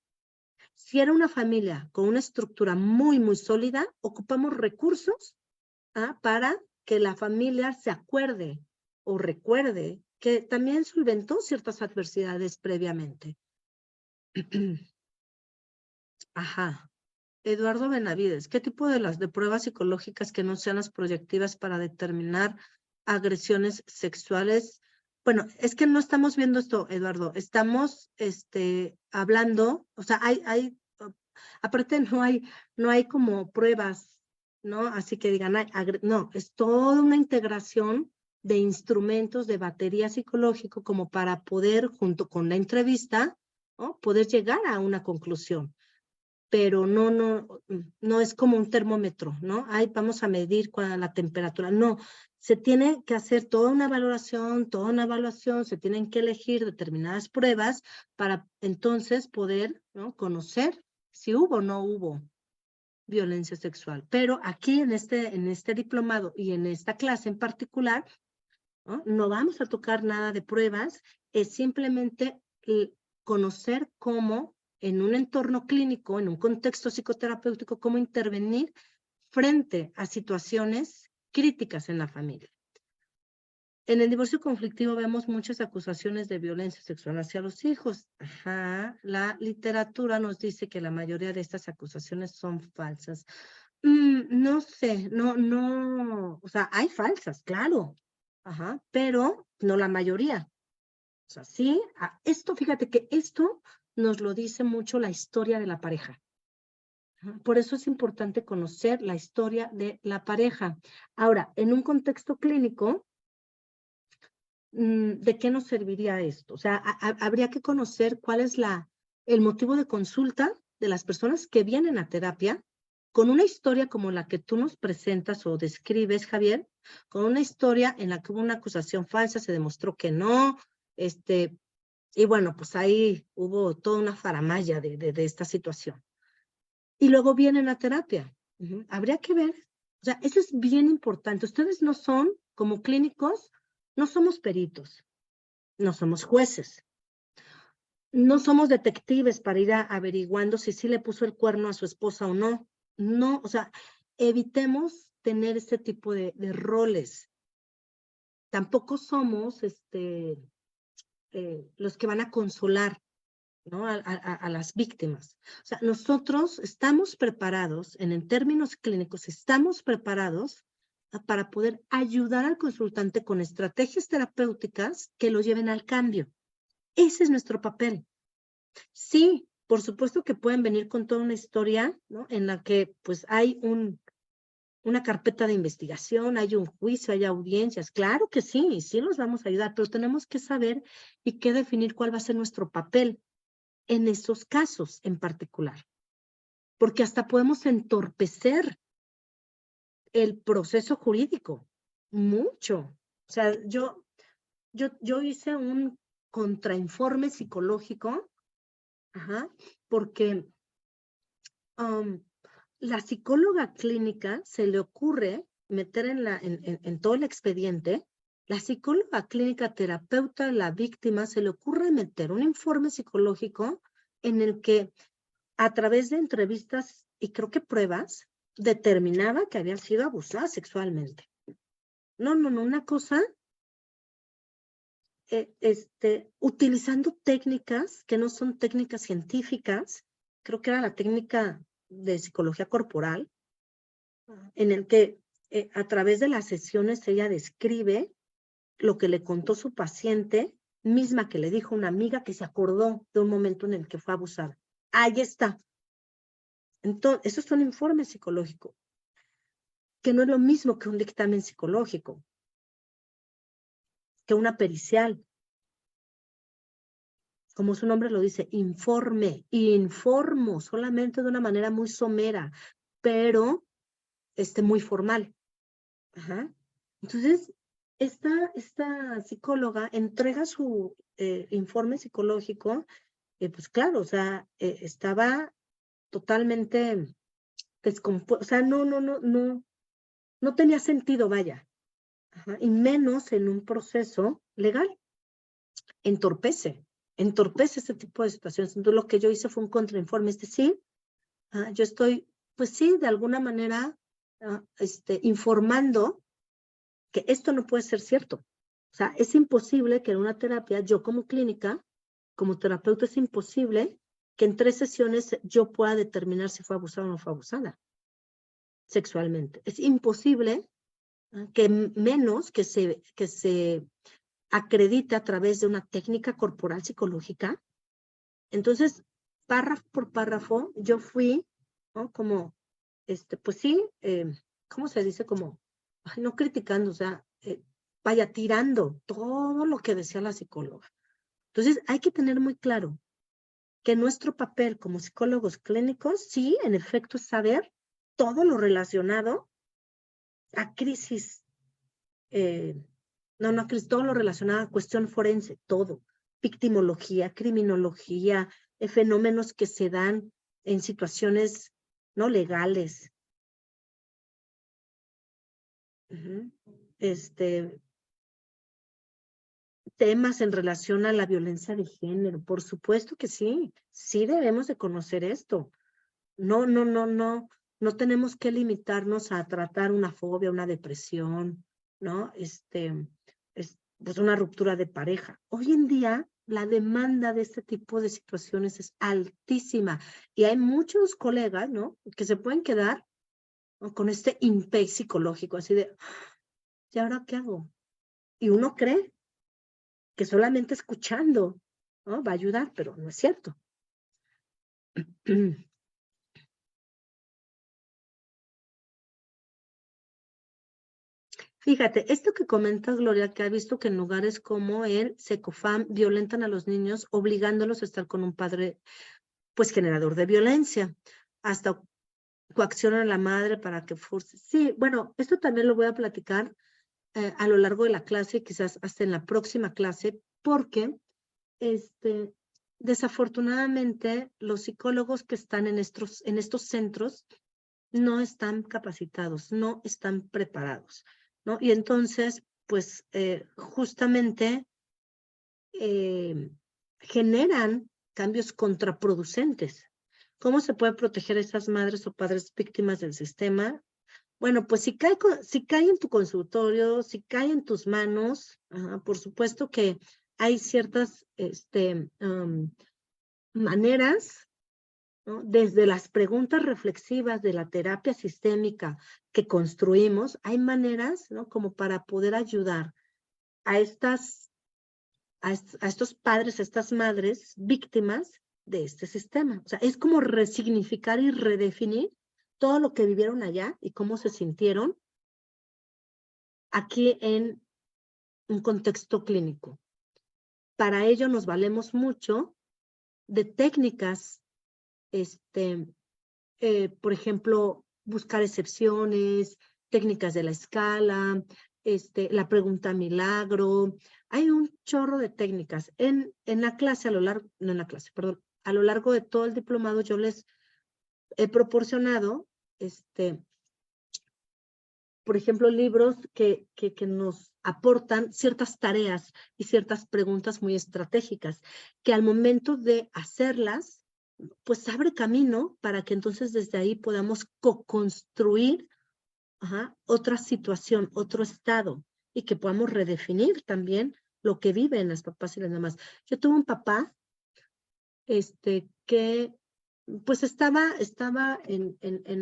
Si era una familia con una estructura muy, muy sólida, ocupamos recursos para que la familia se acuerde o recuerde que también solventó ciertas adversidades previamente. Ajá. Eduardo Benavides, ¿qué tipo de pruebas psicológicas que no sean las proyectivas para determinar agresiones sexuales? Bueno, es que no estamos viendo esto, Eduardo. Estamos hablando, o sea, aparte no hay como pruebas, ¿no? Así que digan, no, es toda una integración de instrumentos, de batería psicológico, como para poder, junto con la entrevista, ¿no? Poder llegar a una conclusión. Pero no es como un termómetro, ¿no? Vamos a medir la temperatura. No, se tiene que hacer toda una evaluación, se tienen que elegir determinadas pruebas para entonces poder, ¿no? Conocer si hubo o no hubo violencia sexual. Pero aquí en este diplomado y en esta clase en particular, no vamos a tocar nada de pruebas, es simplemente conocer cómo en un entorno clínico, en un contexto psicoterapéutico, cómo intervenir frente a situaciones críticas en la familia. En el divorcio conflictivo vemos muchas acusaciones de violencia sexual hacia los hijos. Ajá. La literatura nos dice que la mayoría de estas acusaciones son falsas. No sé, o sea, hay falsas, claro. Ajá, pero no la mayoría. O sea, sí, fíjate que esto nos lo dice mucho la historia de la pareja. Por eso es importante conocer la historia de la pareja. Ahora, en un contexto clínico, ¿de qué nos serviría esto? O sea, habría que conocer cuál es el motivo de consulta de las personas que vienen a terapia con una historia como la que tú nos presentas o describes, Javier, con una historia en la que hubo una acusación falsa, se demostró que no, y bueno, pues ahí hubo toda una faramalla de esta situación. Y luego vienen a terapia. Habría que ver, o sea, eso es bien importante. Ustedes no son, como clínicos, no somos peritos, no somos jueces, no somos detectives para ir averiguando si sí le puso el cuerno a su esposa o no. No, o sea, evitemos tener este tipo de roles. Tampoco somos los que van a consolar, ¿no? a las víctimas. O sea, nosotros estamos preparados, en términos clínicos, estamos preparados para poder ayudar al consultante con estrategias terapéuticas que lo lleven al cambio. Ese es nuestro papel. Sí, por supuesto que pueden venir con toda una historia, ¿no? En la que pues hay una carpeta de investigación, hay un juicio, hay audiencias. Claro que sí, sí nos vamos a ayudar, pero tenemos que saber y que definir cuál va a ser nuestro papel en esos casos en particular. Porque hasta podemos entorpecer el proceso jurídico, mucho. O sea, yo hice un contrainforme psicológico, porque la psicóloga clínica se le ocurre meter en todo el expediente, la psicóloga clínica terapeuta de la víctima se le ocurre meter un informe psicológico en el que a través de entrevistas y creo que pruebas, determinaba que había sido abusada sexualmente. No, una cosa, utilizando técnicas que no son técnicas científicas, creo que era la técnica de psicología corporal, en el que a través de las sesiones ella describe lo que le contó su paciente, misma que le dijo una amiga que se acordó de un momento en el que fue abusada. Ahí está. Entonces, eso es un informe psicológico, que no es lo mismo que un dictamen psicológico, que una pericial. Como su nombre lo dice, informe, informo, solamente de una manera muy somera, pero muy formal. Entonces, esta psicóloga entrega su informe psicológico, pues claro, o sea, estaba totalmente descompuesta, o sea, no tenía sentido, vaya, y menos en un proceso legal. Entorpece este tipo de situaciones. Entonces, lo que yo hice fue un contrainforme, es decir, yo estoy, pues sí, de alguna manera, informando que esto no puede ser cierto. O sea, es imposible que en una terapia, yo como clínica, como terapeuta, es imposible que en 3 sesiones yo pueda determinar si fue abusada o no fue abusada sexualmente. Es imposible que menos que se acredite a través de una técnica corporal psicológica. Entonces, párrafo por párrafo, yo fui, ¿no? Como, pues sí, ¿cómo se dice? Como, no criticando, o sea, vaya tirando todo lo que decía la psicóloga. Entonces, hay que tener muy claro que nuestro papel como psicólogos clínicos, sí, en efecto, es saber todo lo relacionado a crisis, crisis, todo lo relacionado a cuestión forense, todo, victimología, criminología, fenómenos que se dan en situaciones no legales. Temas en relación a la violencia de género, por supuesto que sí, sí debemos de conocer esto. No tenemos que limitarnos a tratar una fobia, una depresión, ¿no? Pues una ruptura de pareja. Hoy en día la demanda de este tipo de situaciones es altísima y hay muchos colegas, ¿no? Que se pueden quedar, ¿no? Con este impec psicológico, así de, ¿y ahora qué hago? Y uno cree que solamente escuchando, ¿no? Va a ayudar, pero no es cierto. Fíjate, esto que comentas, Gloria, que ha visto que en lugares como el Secofam violentan a los niños, obligándolos a estar con un padre, pues, generador de violencia, hasta coaccionan a la madre para que force. Sí, bueno, esto también lo voy a platicar a lo largo de la clase, quizás hasta en la próxima clase, porque desafortunadamente los psicólogos que están en estos centros no están capacitados, no están preparados, ¿no? Y entonces, pues, justamente generan cambios contraproducentes. ¿Cómo se puede proteger a esas madres o padres víctimas del sistema? Bueno, pues si cae en tu consultorio, si cae en tus manos, por supuesto que hay ciertas maneras, ¿no? Desde las preguntas reflexivas de la terapia sistémica que construimos, hay maneras, ¿no? Como para poder ayudar a estos padres, a estas madres víctimas de este sistema. O sea, es como resignificar y redefinir todo lo que vivieron allá y cómo se sintieron aquí en un contexto clínico. Para ello nos valemos mucho de técnicas, por ejemplo, buscar excepciones, técnicas de la escala, la pregunta milagro. Hay un chorro de técnicas. En la clase, no en la clase, perdón, a lo largo de todo el diplomado yo les he proporcionado, por ejemplo, libros que nos aportan ciertas tareas y ciertas preguntas muy estratégicas, que al momento de hacerlas, pues abre camino para que entonces desde ahí podamos co-construir otra situación, otro estado, y que podamos redefinir también lo que viven las papás y las mamás. Yo tuve un papá, que pues estaba en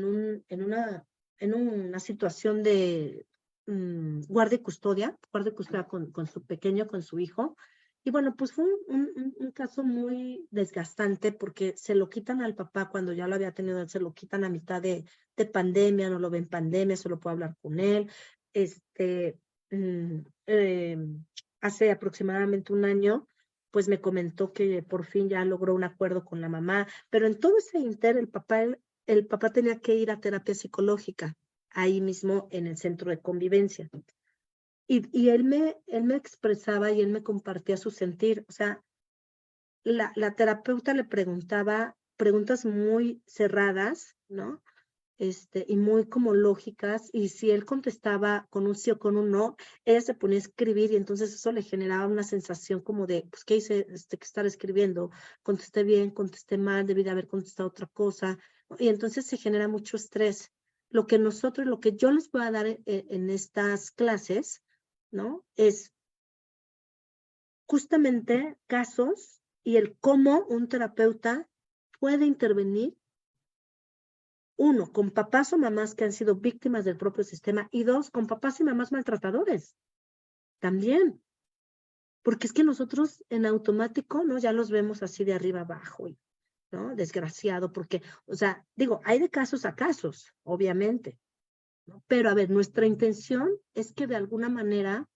una situación de guardia y custodia con su pequeño, con su hijo. Y bueno, pues fue un caso muy desgastante porque se lo quitan al papá cuando ya lo había tenido, se lo quitan a mitad de pandemia, no lo ven pandemia, solo puedo hablar con él. Mm, eh, Hace aproximadamente un año, pues me comentó que por fin ya logró un acuerdo con la mamá, pero en todo ese inter el papá tenía que ir a terapia psicológica, ahí mismo en el centro de convivencia. Y él me expresaba y él me compartía su sentir. O sea, la terapeuta le preguntaba preguntas muy cerradas, ¿no? Y muy como lógicas, y si él contestaba con un sí o con un no, ella se ponía a escribir, y entonces eso le generaba una sensación como de, pues, ¿qué hice que estar escribiendo? Contesté bien, contesté mal, debí de haber contestado otra cosa, y entonces se genera mucho estrés. Lo que yo les voy a dar en estas clases, ¿no? Es justamente casos y el cómo un terapeuta puede intervenir, uno, con papás o mamás que han sido víctimas del propio sistema, y dos, con papás y mamás maltratadores, también. Porque es que nosotros en automático, ¿no? Ya los vemos así de arriba abajo, ¿no? Desgraciado, porque, o sea, digo, hay de casos a casos, obviamente, ¿no? Pero a ver, nuestra intención es que de alguna manera,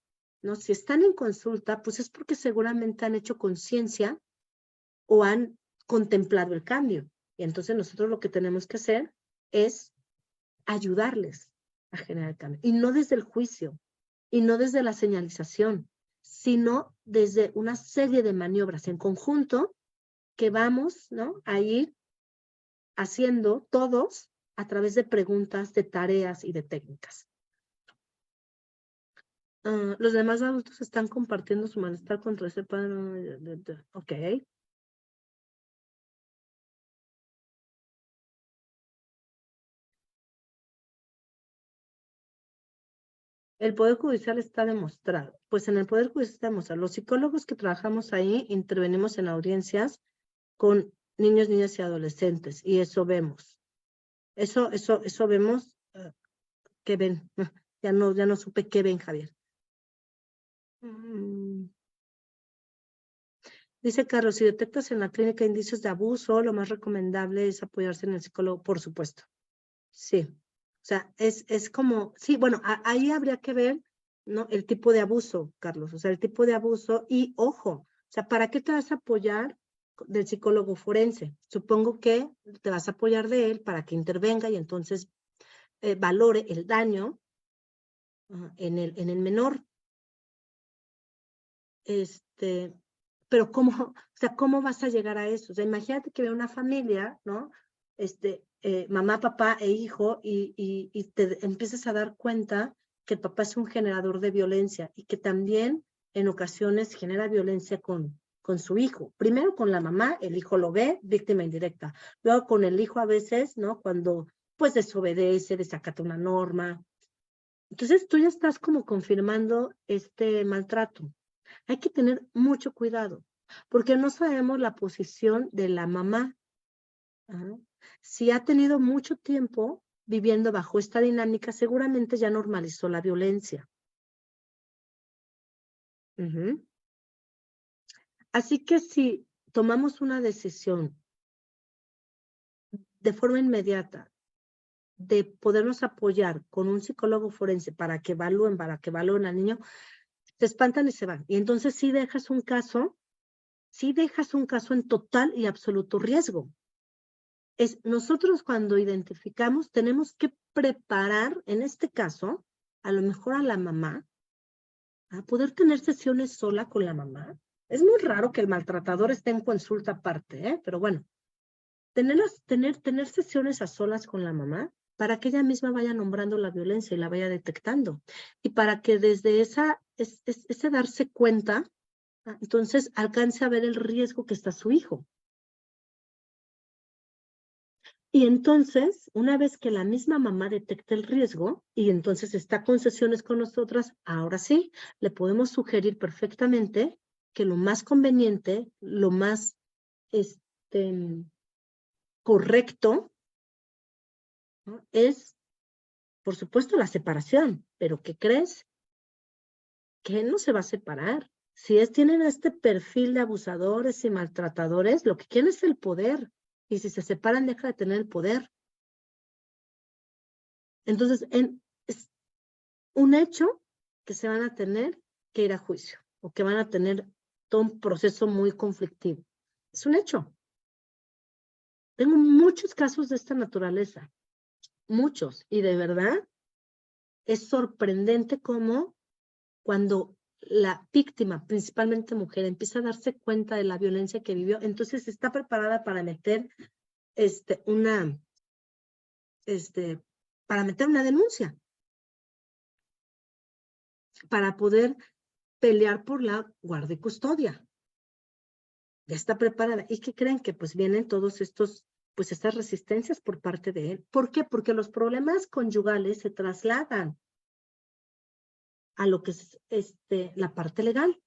¿no? Si están en consulta, pues es porque seguramente han hecho conciencia o han contemplado el cambio. Y entonces nosotros lo que tenemos que hacer es ayudarles a generar cambio. Y no desde el juicio, y no desde la señalización, sino desde una serie de maniobras en conjunto que vamos, ¿no?, a ir haciendo todos a través de preguntas, de tareas y de técnicas. Los demás adultos están compartiendo su malestar contra ese padre. Ok. El Poder Judicial está demostrado. Pues en el Poder Judicial está demostrado. Los psicólogos que trabajamos ahí intervenimos en audiencias con niños, niñas y adolescentes, y eso vemos. Eso vemos. ¿Qué ven? Ya no supe qué ven, Javier. Dice Carlos, si detectas en la clínica indicios de abuso, lo más recomendable es apoyarse en el psicólogo, por supuesto. Sí. O sea, es como, sí, bueno, ahí habría que ver, ¿no?, el tipo de abuso, Carlos, o sea, el tipo de abuso, y ojo, o sea, ¿para qué te vas a apoyar del psicólogo forense? Supongo que te vas a apoyar de él para que intervenga y entonces valore el daño en el menor. Pero ¿cómo, o sea, cómo vas a llegar a eso? O sea, imagínate que ve una familia, ¿no? Mamá, papá e hijo, y te empiezas a dar cuenta que el papá es un generador de violencia y que también en ocasiones genera violencia con su hijo. Primero con la mamá, el hijo lo ve, víctima indirecta. Luego con el hijo a veces, ¿no?, cuando pues desobedece, desacata una norma. Entonces tú ya estás como confirmando este maltrato. Hay que tener mucho cuidado, porque no sabemos la posición de la mamá. Si ha tenido mucho tiempo viviendo bajo esta dinámica, seguramente ya normalizó la violencia. Así que si tomamos una decisión de forma inmediata de podernos apoyar con un psicólogo forense para que evalúen al niño, se espantan y se van. Y entonces sí dejas un caso en total y absoluto riesgo. Nosotros cuando identificamos tenemos que preparar, en este caso, a lo mejor a la mamá, a poder tener sesiones sola con la mamá. Es muy raro que el maltratador esté en consulta aparte, ¿eh? Pero bueno, tener sesiones a solas con la mamá para que ella misma vaya nombrando la violencia y la vaya detectando. Y para que desde ese darse cuenta, entonces alcance a ver el riesgo que está su hijo. Y entonces, una vez que la misma mamá detecta el riesgo y entonces está con sesiones con nosotras, ahora sí, le podemos sugerir perfectamente que lo más conveniente, lo más correcto, ¿no?, es, por supuesto, la separación. Pero ¿qué crees? Que él no se va a separar. Si tienen este perfil de abusadores y maltratadores, lo que quieren es el poder. Y si se separan, deja de tener el poder. Entonces, es un hecho que se van a tener que ir a juicio o que van a tener todo un proceso muy conflictivo. Es un hecho. Tengo muchos casos de esta naturaleza, muchos, y de verdad es sorprendente cómo cuando la víctima, principalmente mujer, empieza a darse cuenta de la violencia que vivió, entonces está preparada para meter para meter una denuncia, para poder pelear por la guardia y custodia. Ya está preparada. ¿Y qué creen? Que pues vienen todos estas resistencias por parte de él. ¿Por qué? Porque los problemas conyugales se trasladan a lo que es la parte legal.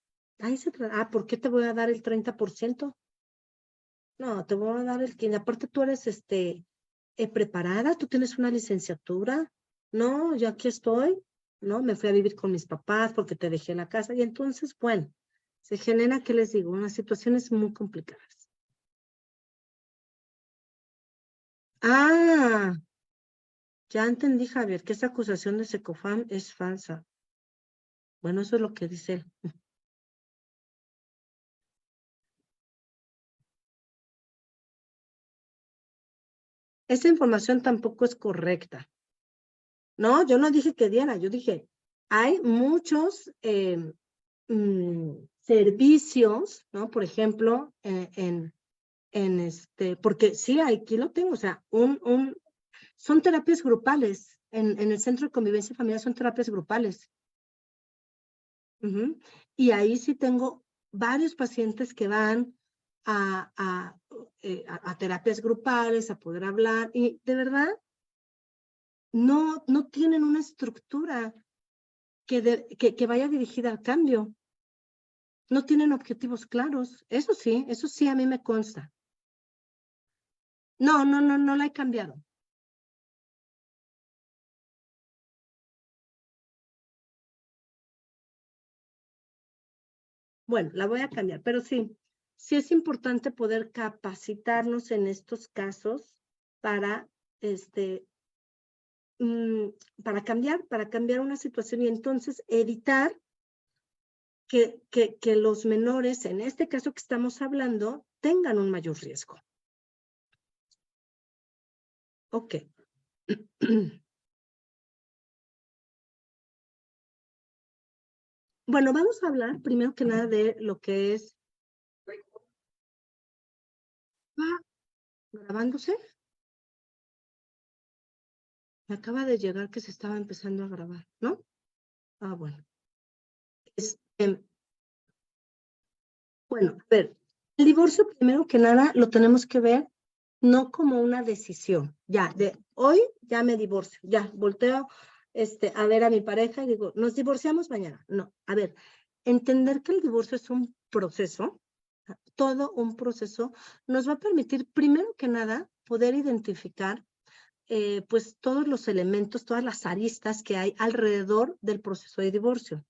¿Por qué te voy a dar el 30%? No, te voy a dar el 15%. Aparte tú eres preparada, tú tienes una licenciatura. No, yo aquí estoy, ¿no? Me fui a vivir con mis papás porque te dejé en la casa. Y entonces, bueno, se genera, ¿qué les digo? Unas situaciones muy complicadas. Ya entendí, Javier, que esa acusación de Secofam es falsa. Bueno, eso es lo que dice él. Esa información tampoco es correcta. No, yo no dije que diera, yo dije, hay muchos servicios, ¿no? Por ejemplo, porque sí, aquí lo tengo, o sea, son terapias grupales. En el Centro de Convivencia Familiar son terapias grupales. Y ahí sí tengo varios pacientes que van a terapias grupales, a poder hablar, y de verdad no tienen una estructura que vaya dirigida al cambio. No tienen objetivos claros. Eso sí a mí me consta. No la he cambiado. Bueno, la voy a cambiar, pero sí es importante poder capacitarnos en estos casos para cambiar una situación y entonces evitar que los menores, en este caso que estamos hablando, tengan un mayor riesgo. Ok. Bueno, vamos a hablar primero que nada de lo que es... ¿Grabándose? Me acaba de llegar que se estaba empezando a grabar, ¿no? Bueno. Bueno, a ver, el divorcio primero que nada lo tenemos que ver no como una decisión. Ya, de hoy ya me divorcio, ya volteo a ver a mi pareja y digo, nos divorciamos mañana. No, a ver, entender que el divorcio es un proceso, todo un proceso, nos va a permitir primero que nada poder identificar pues todos los elementos, todas las aristas que hay alrededor del proceso de divorcio.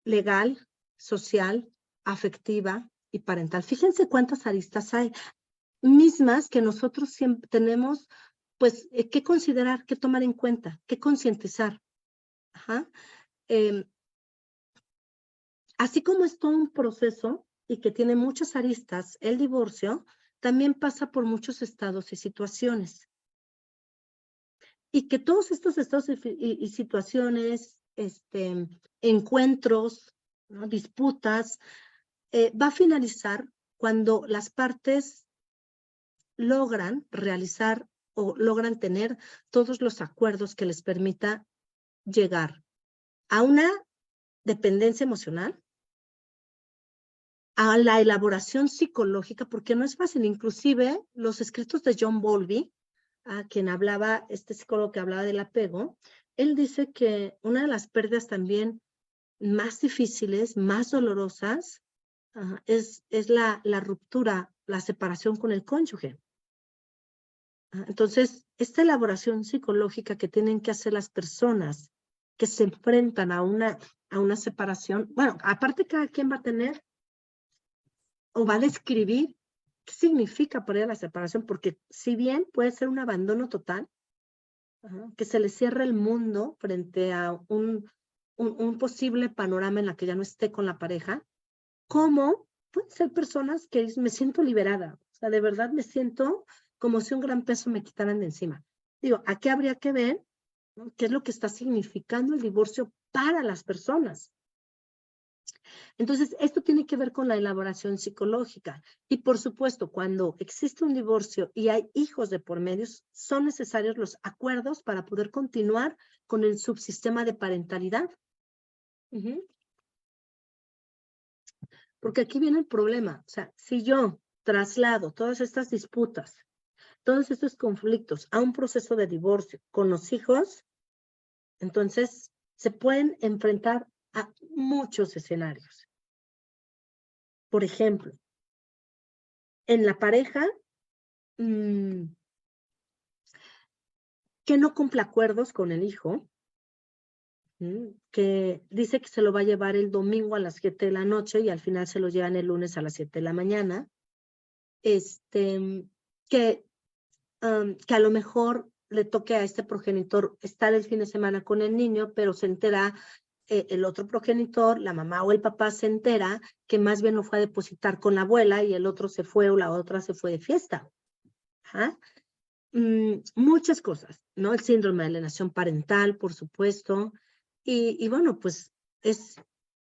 Legal, social, afectiva y parental. Fíjense cuántas aristas hay, mismas que nosotros siempre tenemos pues, ¿qué considerar, qué tomar en cuenta, qué concientizar? Ajá. Así como es todo un proceso y que tiene muchas aristas, el divorcio también pasa por muchos estados y situaciones. Y que todos estos estados y situaciones, encuentros, ¿no? Disputas, va a finalizar cuando las partes logran realizar o logran tener todos los acuerdos que les permita llegar a una dependencia emocional, a la elaboración psicológica, porque no es fácil. Inclusive los escritos de John Bowlby, a quien hablaba, este psicólogo que hablaba del apego, él dice que una de las pérdidas también más difíciles, más dolorosas, es la ruptura, la separación con el cónyuge. Entonces, esta elaboración psicológica que tienen que hacer las personas que se enfrentan a una separación, bueno, aparte cada quien va a tener o va a describir qué significa para ella la separación, porque si bien puede ser un abandono total, que se le cierre el mundo frente a un posible panorama en la que ya no esté con la pareja, como pueden ser personas que dicen, me siento liberada, o sea, de verdad me siento como si un gran peso me quitaran de encima. Digo, aquí habría que ver, ¿no?, qué es lo que está significando el divorcio para las personas. Entonces, esto tiene que ver con la elaboración psicológica. Y por supuesto, cuando existe un divorcio y hay hijos de por medio, son necesarios los acuerdos para poder continuar con el subsistema de parentalidad. Porque aquí viene el problema. O sea, si yo traslado todas estas disputas, todos estos conflictos a un proceso de divorcio con los hijos, entonces se pueden enfrentar a muchos escenarios. Por ejemplo, en la pareja, que no cumple acuerdos con el hijo, que dice que se lo va a llevar el domingo a las 7 de la noche y al final se lo llevan el lunes a las 7 de la mañana, que a lo mejor le toque a este progenitor estar el fin de semana con el niño, pero se entera el otro progenitor, la mamá o el papá se entera que más bien lo fue a depositar con la abuela y el otro se fue o la otra se fue de fiesta. Muchas cosas, ¿no? El síndrome de alienación parental, por supuesto. Y bueno, pues es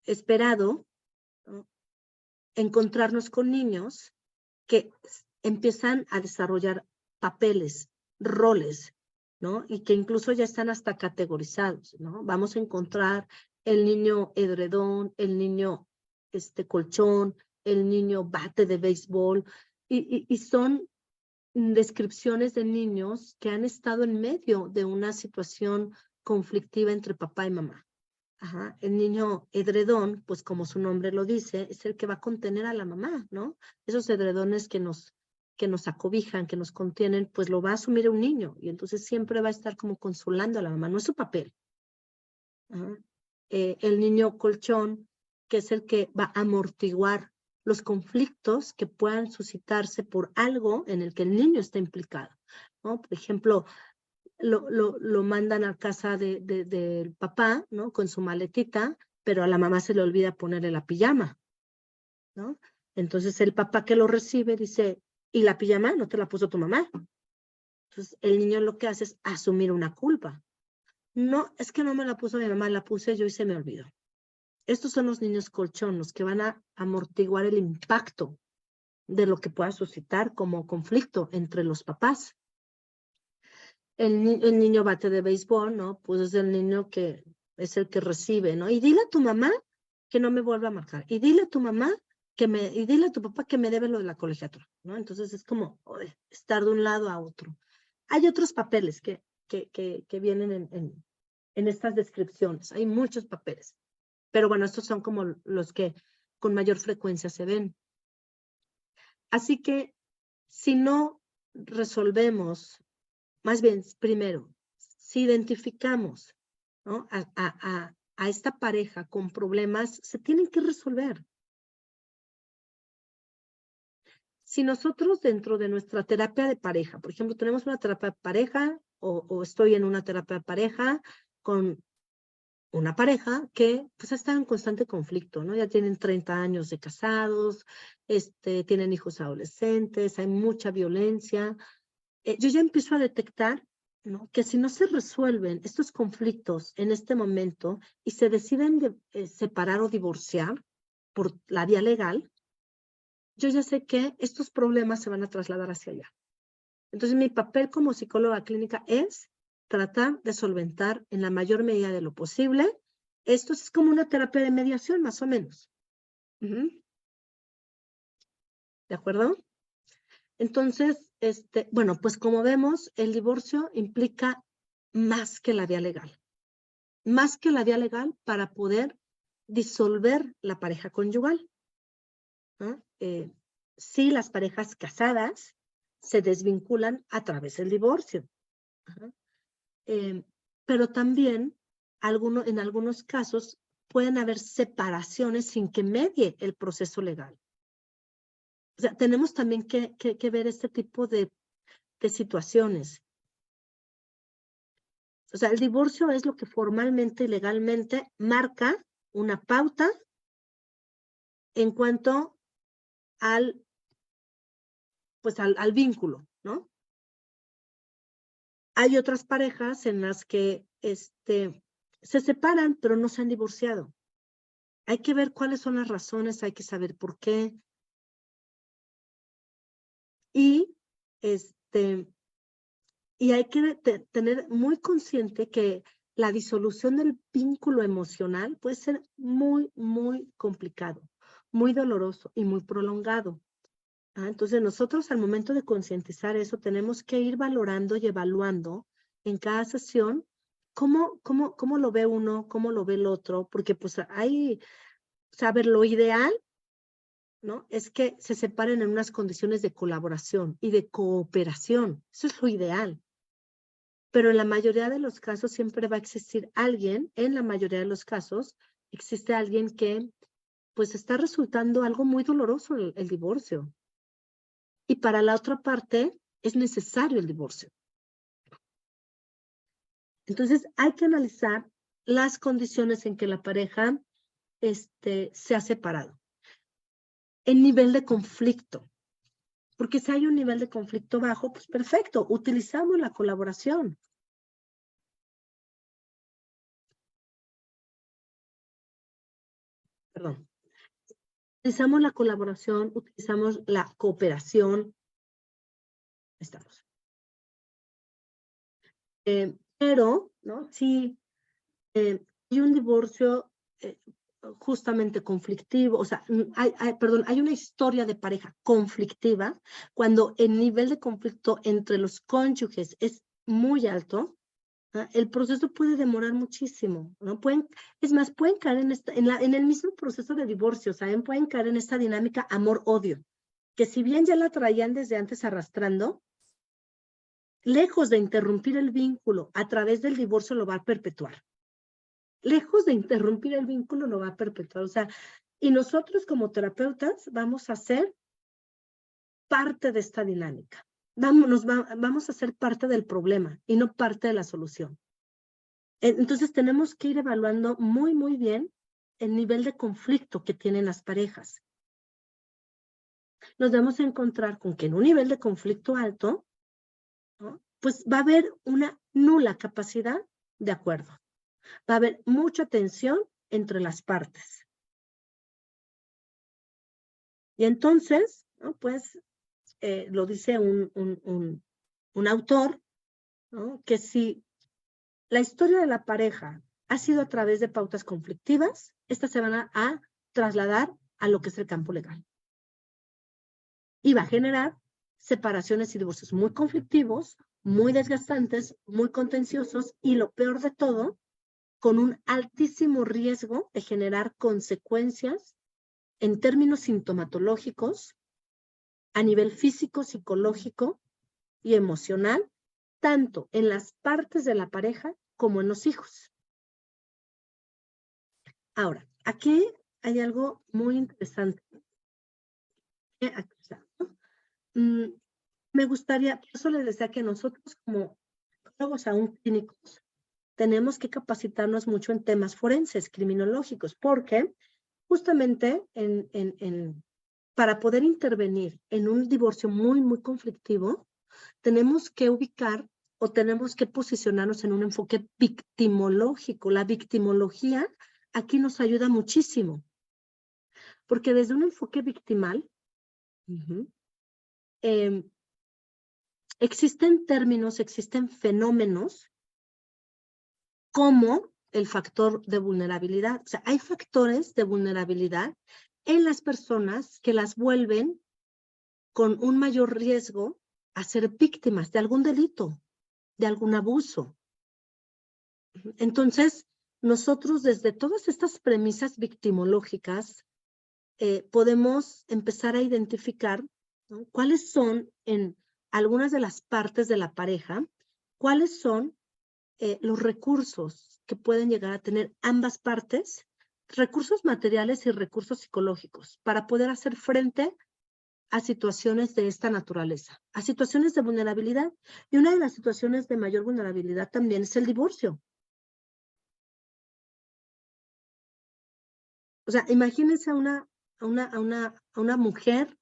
esperado, ¿no?, encontrarnos con niños que empiezan a desarrollar papeles, roles, ¿no? Y que incluso ya están hasta categorizados, ¿no? Vamos a encontrar el niño edredón, el niño colchón, el niño bate de béisbol, y son descripciones de niños que han estado en medio de una situación conflictiva entre papá y mamá. El niño edredón, pues como su nombre lo dice, es el que va a contener a la mamá, ¿no? Esos edredones que nos acobijan, que nos contienen, pues lo va a asumir un niño y entonces siempre va a estar como consolando a la mamá, no es su papel. El niño colchón, que es el que va a amortiguar los conflictos que puedan suscitarse por algo en el que el niño está implicado, ¿no? Por ejemplo, lo mandan a casa del papá, ¿no?, con su maletita, pero a la mamá se le olvida ponerle la pijama, ¿no? Entonces el papá que lo recibe dice, ¿y la pijama no te la puso tu mamá? Entonces el niño lo que hace es asumir una culpa. No, es que no me la puso mi mamá, la puse yo y se me olvidó. Estos son los niños colchón, los que van a amortiguar el impacto de lo que pueda suscitar como conflicto entre los papás. El niño bate de béisbol, ¿no? Pues es el niño que es el que recibe, ¿no? Y dile a tu mamá que no me vuelva a marcar. Y dile a tu mamá y dile a tu papá que me debe lo de la colegiatura, ¿no? Entonces es como estar de un lado a otro. Hay otros papeles que vienen en estas descripciones. Hay muchos papeles. Pero bueno, estos son como los que con mayor frecuencia se ven. Así que si no resolvemos, más bien, primero, si identificamos, ¿no?, a esta pareja con problemas, se tienen que resolver. si nosotros dentro de nuestra terapia de pareja, por ejemplo, tenemos una terapia de pareja o estoy en una terapia de pareja con una pareja que pues está en constante conflicto, ¿no? Ya tienen 30 años de casados, tienen hijos adolescentes, hay mucha violencia. Yo ya empiezo a detectar, ¿no?, que si no se resuelven estos conflictos en este momento y se deciden separar o divorciar por la vía legal, yo ya sé que estos problemas se van a trasladar hacia allá. Entonces, mi papel como psicóloga clínica es tratar de solventar en la mayor medida de lo posible. Esto es como una terapia de mediación, más o menos. ¿De acuerdo? Entonces, bueno, pues como vemos, el divorcio implica más que la vía legal. Más que la vía legal para poder disolver la pareja conyugal, ¿no? Sí, las parejas casadas se desvinculan a través del divorcio. Ajá. Pero también en algunos casos pueden haber separaciones sin que medie el proceso legal. O sea, tenemos también que ver este tipo de situaciones. O sea, el divorcio es lo que formalmente y legalmente marca una pauta en cuanto al vínculo, ¿no? Hay otras parejas en las que se separan, pero no se han divorciado. Hay que ver cuáles son las razones, hay que saber por qué. Y, y hay que tener muy consciente que la disolución del vínculo emocional puede ser muy, muy complicado, muy doloroso y muy prolongado. Entonces, nosotros al momento de concientizar eso, tenemos que ir valorando y evaluando en cada sesión cómo lo ve uno, cómo lo ve el otro, porque pues saber lo ideal, ¿no?, es que se separen en unas condiciones de colaboración y de cooperación. Eso es lo ideal. Pero en la mayoría de los casos siempre va a existir alguien, en la mayoría de los casos, existe alguien que pues está resultando algo muy doloroso el divorcio. Y para la otra parte es necesario el divorcio. Entonces hay que analizar las condiciones en que la pareja se ha separado. El nivel de conflicto. Porque si hay un nivel de conflicto bajo, pues perfecto, utilizamos la colaboración. Perdón. Utilizamos la colaboración, utilizamos la cooperación. Estamos. Pero, ¿no?, si hay un divorcio justamente conflictivo, o sea, hay una historia de pareja conflictiva, cuando el nivel de conflicto entre los cónyuges es muy alto, el proceso puede demorar muchísimo, ¿no? Pueden caer en el mismo proceso de divorcio, ¿saben? Pueden caer en esta dinámica amor-odio, que si bien ya la traían desde antes arrastrando, lejos de interrumpir el vínculo a través del divorcio lo va a perpetuar. Lejos de interrumpir el vínculo lo va a perpetuar. O sea, y nosotros como terapeutas vamos a ser parte de esta dinámica. Vamos a ser parte del problema y no parte de la solución. Entonces tenemos que ir evaluando muy, muy bien el nivel de conflicto que tienen las parejas. Nos vamos a encontrar con que en un nivel de conflicto alto, ¿no?, pues va a haber una nula capacidad de acuerdo. Va a haber mucha tensión entre las partes. Y entonces, ¿no?, pues lo dice un autor, ¿no?, que si la historia de la pareja ha sido a través de pautas conflictivas, estas se van a trasladar a lo que es el campo legal. Y va a generar separaciones y divorcios muy conflictivos, muy desgastantes, muy contenciosos y lo peor de todo, con un altísimo riesgo de generar consecuencias en términos sintomatológicos a nivel físico, psicológico y emocional, tanto en las partes de la pareja como en los hijos. Ahora, aquí hay algo muy interesante. Me gustaría, por eso les decía que nosotros como psicólogos aún clínicos tenemos que capacitarnos mucho en temas forenses, criminológicos, porque justamente para poder intervenir en un divorcio muy, muy conflictivo, tenemos que ubicar o tenemos que posicionarnos en un enfoque victimológico. La victimología aquí nos ayuda muchísimo, porque desde un enfoque victimal, existen términos, existen fenómenos como el factor de vulnerabilidad. O sea, hay factores de vulnerabilidad en las personas que las vuelven con un mayor riesgo a ser víctimas de algún delito, de algún abuso. Entonces, nosotros desde todas estas premisas victimológicas podemos empezar a identificar, ¿no?, cuáles son en algunas de las partes de la pareja, cuáles son los recursos que pueden llegar a tener ambas partes, recursos materiales y recursos psicológicos, para poder hacer frente a situaciones de esta naturaleza, a situaciones de vulnerabilidad. Y una de las situaciones de mayor vulnerabilidad también es el divorcio. O sea, imagínense a una mujer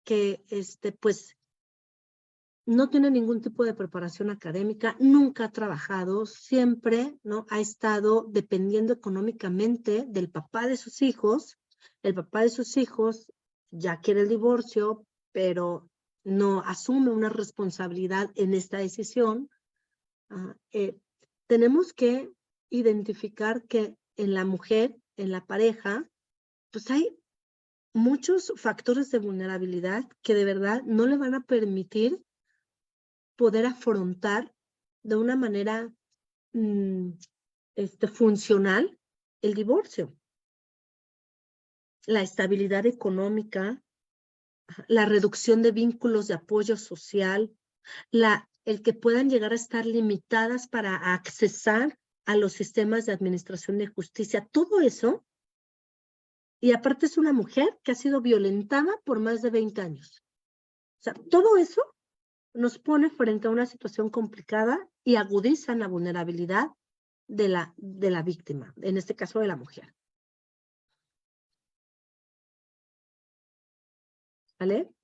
que pues no tiene ningún tipo de preparación académica, nunca ha trabajado, siempre, ¿no?, ha estado dependiendo económicamente del papá de sus hijos. El papá de sus hijos ya quiere el divorcio, pero no asume una responsabilidad en esta decisión. Tenemos que identificar que en la mujer, en la pareja, pues hay muchos factores de vulnerabilidad que de verdad no le van a permitir poder afrontar de una manera funcional el divorcio. La estabilidad económica, la reducción de vínculos de apoyo social, el que puedan llegar a estar limitadas para accesar a los sistemas de administración de justicia, todo eso. Y aparte es una mujer que ha sido violentada por más de 20 años. O sea, todo eso nos pone frente a una situación complicada y agudizan la vulnerabilidad de la víctima, en este caso de la mujer. ¿Vale?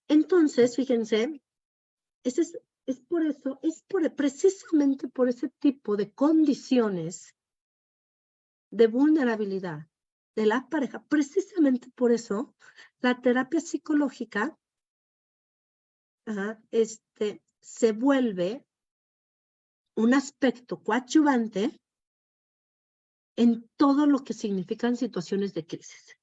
Entonces, fíjense, precisamente por ese tipo de condiciones de vulnerabilidad de la pareja, precisamente por eso, la terapia psicológica se vuelve un aspecto coadyuvante en todo lo que significan situaciones de crisis.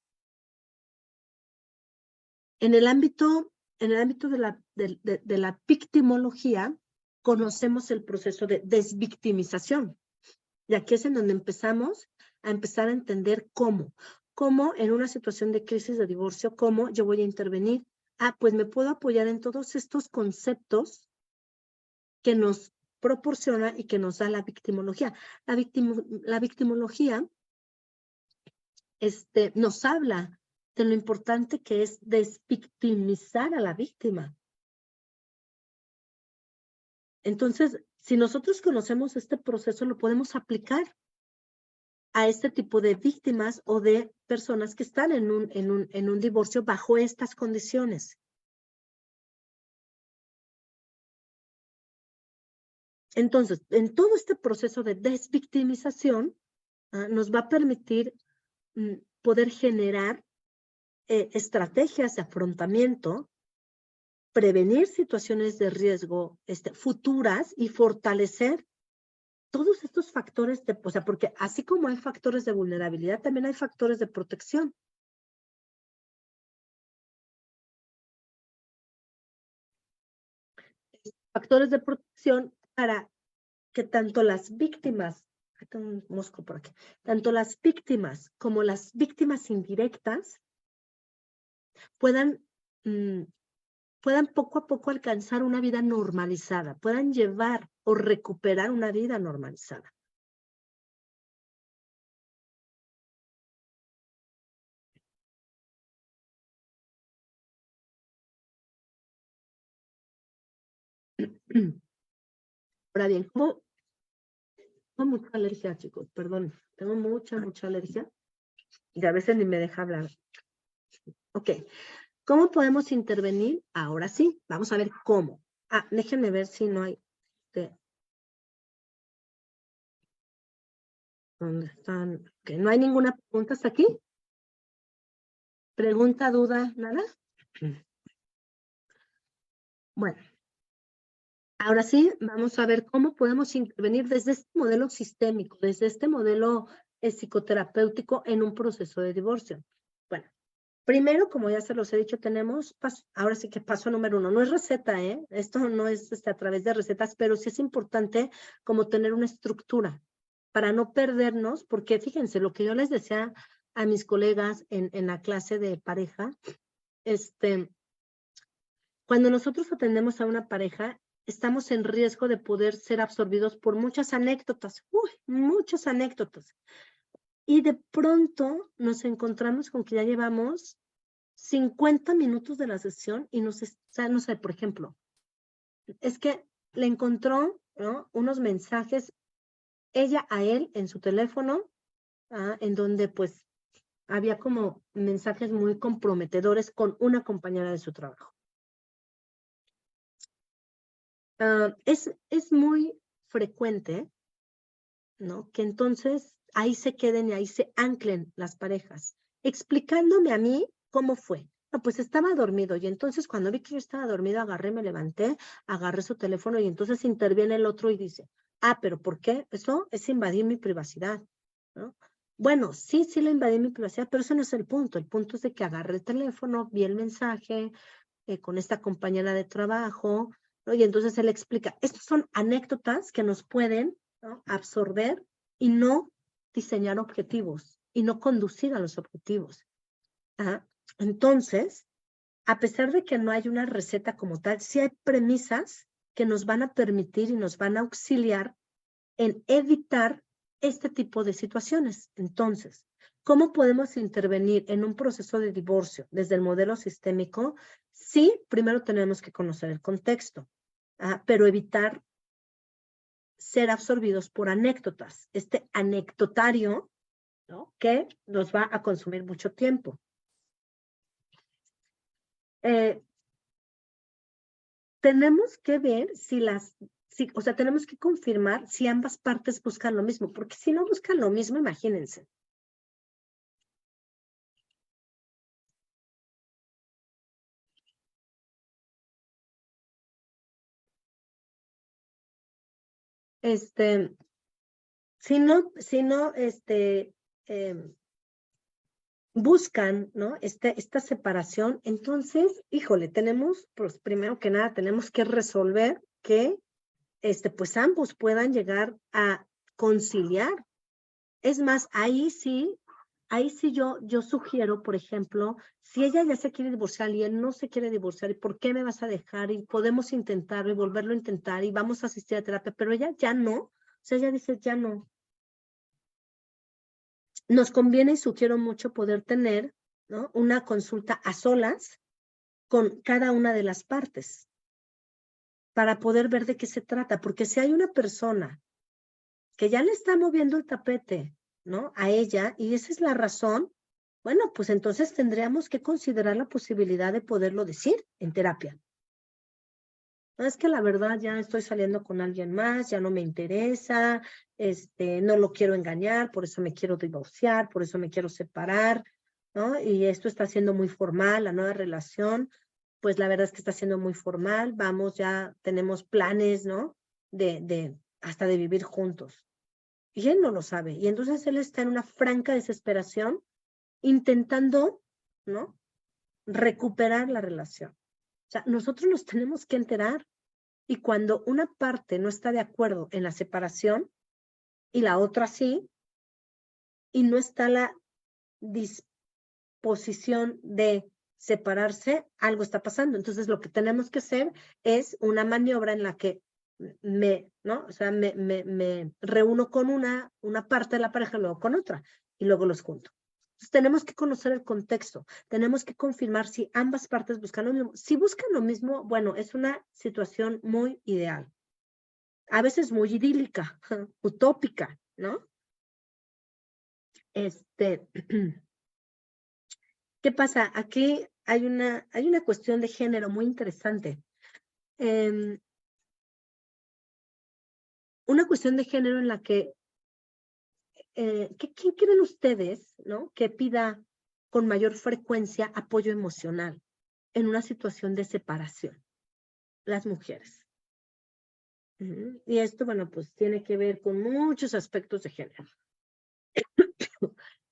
En el ámbito de la victimología, conocemos el proceso de desvictimización. Y aquí es en donde empezamos a entender cómo en una situación de crisis de divorcio, cómo yo voy a intervenir. Pues me puedo apoyar en todos estos conceptos que nos proporciona y que nos da la victimología. La victimología nos habla de lo importante que es desvictimizar a la víctima. Entonces, si nosotros conocemos este proceso, lo podemos aplicar a este tipo de víctimas o de personas que están en un divorcio bajo estas condiciones. Entonces, en todo este proceso de desvictimización, nos va a permitir poder generar estrategias de afrontamiento, prevenir situaciones de riesgo futuras y fortalecer todos estos factores o sea, porque así como hay factores de vulnerabilidad, también hay factores de protección. Factores de protección para que tanto las víctimas, tanto las víctimas como las víctimas indirectas puedan poco a poco alcanzar una vida normalizada, puedan llevar o recuperar una vida normalizada. Ahora bien, tengo mucha alergia, chicos, perdón. Tengo mucha alergia y a veces ni me deja hablar. Ok, ¿cómo podemos intervenir? Ahora sí, vamos a ver cómo. Déjenme ver si no hay... ¿Dónde están? Okay, ¿no hay ninguna pregunta hasta aquí? ¿Pregunta, duda, nada? Bueno, ahora sí, vamos a ver cómo podemos intervenir desde este modelo sistémico, desde este modelo psicoterapéutico en un proceso de divorcio. Bueno, primero, como ya se los he dicho, tenemos, ahora sí que paso número 1, no es receta, ¿eh? Esto no es a través de recetas, pero sí es importante como tener una estructura para no perdernos, porque fíjense, lo que yo les decía a mis colegas en la clase de pareja, cuando nosotros atendemos a una pareja, estamos en riesgo de poder ser absorbidos por muchas anécdotas, muchas anécdotas. Y de pronto nos encontramos con que ya llevamos 50 minutos de la sesión y no sé, por ejemplo, es que le encontró, ¿no?, unos mensajes ella a él en su teléfono, en donde pues había como mensajes muy comprometedores con una compañera de su trabajo. Es muy frecuente, ¿no?, que entonces ahí se queden y ahí se anclen las parejas, explicándome a mí cómo fue. No, pues estaba dormido y entonces cuando vi que yo estaba dormido, agarré, me levanté, agarré su teléfono y entonces interviene el otro y dice, pero ¿por qué? Eso es invadir mi privacidad, ¿no? Bueno, sí le invadí mi privacidad, pero eso no es el punto es de que agarré el teléfono, vi el mensaje con esta compañera de trabajo, ¿no? Y entonces él explica, estas son anécdotas que nos pueden, ¿no?, absorber y no diseñar objetivos y no conducir a los objetivos. Entonces, a pesar de que no hay una receta como tal, sí hay premisas que nos van a permitir y nos van a auxiliar en evitar este tipo de situaciones. Entonces, ¿cómo podemos intervenir en un proceso de divorcio desde el modelo sistémico? Sí, primero tenemos que conocer el contexto, pero evitar ser absorbidos por anécdotas, este anecdotario, ¿no?, que nos va a consumir mucho tiempo. Tenemos que ver o sea, tenemos que confirmar si ambas partes buscan lo mismo, porque si no buscan lo mismo, imagínense. Si no, buscan, ¿no?, esta separación, entonces, híjole, tenemos, pues, primero que nada, tenemos que resolver que, pues, ambos puedan llegar a conciliar. Es más, ahí sí yo sugiero, por ejemplo, si ella ya se quiere divorciar y él no se quiere divorciar, ¿y por qué me vas a dejar? Y podemos intentarlo y volverlo a intentar y vamos a asistir a terapia, pero ella ya no, o sea, ella dice, ya no. Nos conviene y sugiero mucho poder tener, ¿no?, una consulta a solas con cada una de las partes para poder ver de qué se trata, porque si hay una persona que ya le está moviendo el tapete, ¿no?, a ella, y esa es la razón, bueno, pues entonces tendríamos que considerar la posibilidad de poderlo decir en terapia. No, es que la verdad ya estoy saliendo con alguien más, ya no me interesa, no lo quiero engañar, por eso me quiero divorciar, por eso me quiero separar, ¿no? Y esto está siendo muy formal, la nueva relación, pues la verdad es que está siendo muy formal, vamos, ya tenemos planes, ¿no?, hasta de vivir juntos. Y él no lo sabe. Y entonces él está en una franca desesperación intentando, ¿no?, recuperar la relación. O sea, nosotros nos tenemos que enterar. Y cuando una parte no está de acuerdo en la separación y la otra sí, y no está la disposición de separarse, algo está pasando. Entonces, lo que tenemos que hacer es una maniobra en la que ¿no?, o sea, me reúno con una parte de la pareja, luego con otra, y luego los junto. Entonces, tenemos que conocer el contexto, tenemos que confirmar si ambas partes buscan lo mismo. Si buscan lo mismo, bueno, es una situación muy ideal. A veces muy idílica, utópica, ¿no? ¿Qué pasa? Aquí hay una cuestión de género muy interesante. Una cuestión de género en la que, ¿quién creen ustedes, ¿no?, que pida con mayor frecuencia apoyo emocional en una situación de separación? Las mujeres. Y esto, bueno, pues tiene que ver con muchos aspectos de género.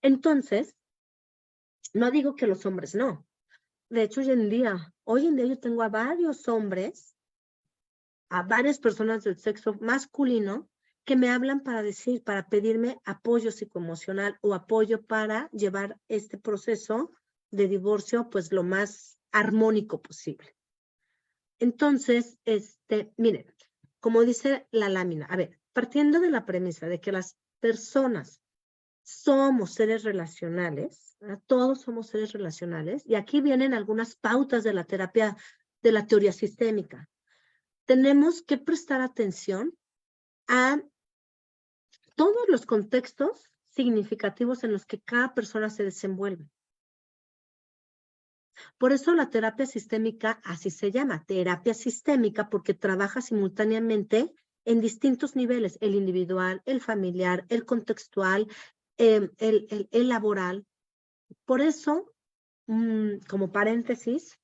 Entonces, no digo que los hombres no. De hecho, hoy en día yo tengo a varios hombres, a varias personas del sexo masculino que me hablan para pedirme apoyo psicoemocional o apoyo para llevar este proceso de divorcio pues lo más armónico posible. Entonces, miren, como dice la lámina, a ver, partiendo de la premisa de que las personas somos seres relacionales, ¿verdad? Todos somos seres relacionales, y aquí vienen algunas pautas de la terapia, de la teoría sistémica. Tenemos que prestar atención a todos los contextos significativos en los que cada persona se desenvuelve. Por eso la terapia sistémica, así se llama, terapia sistémica, porque trabaja simultáneamente en distintos niveles, el individual, el familiar, el contextual, el laboral. Por eso, como paréntesis,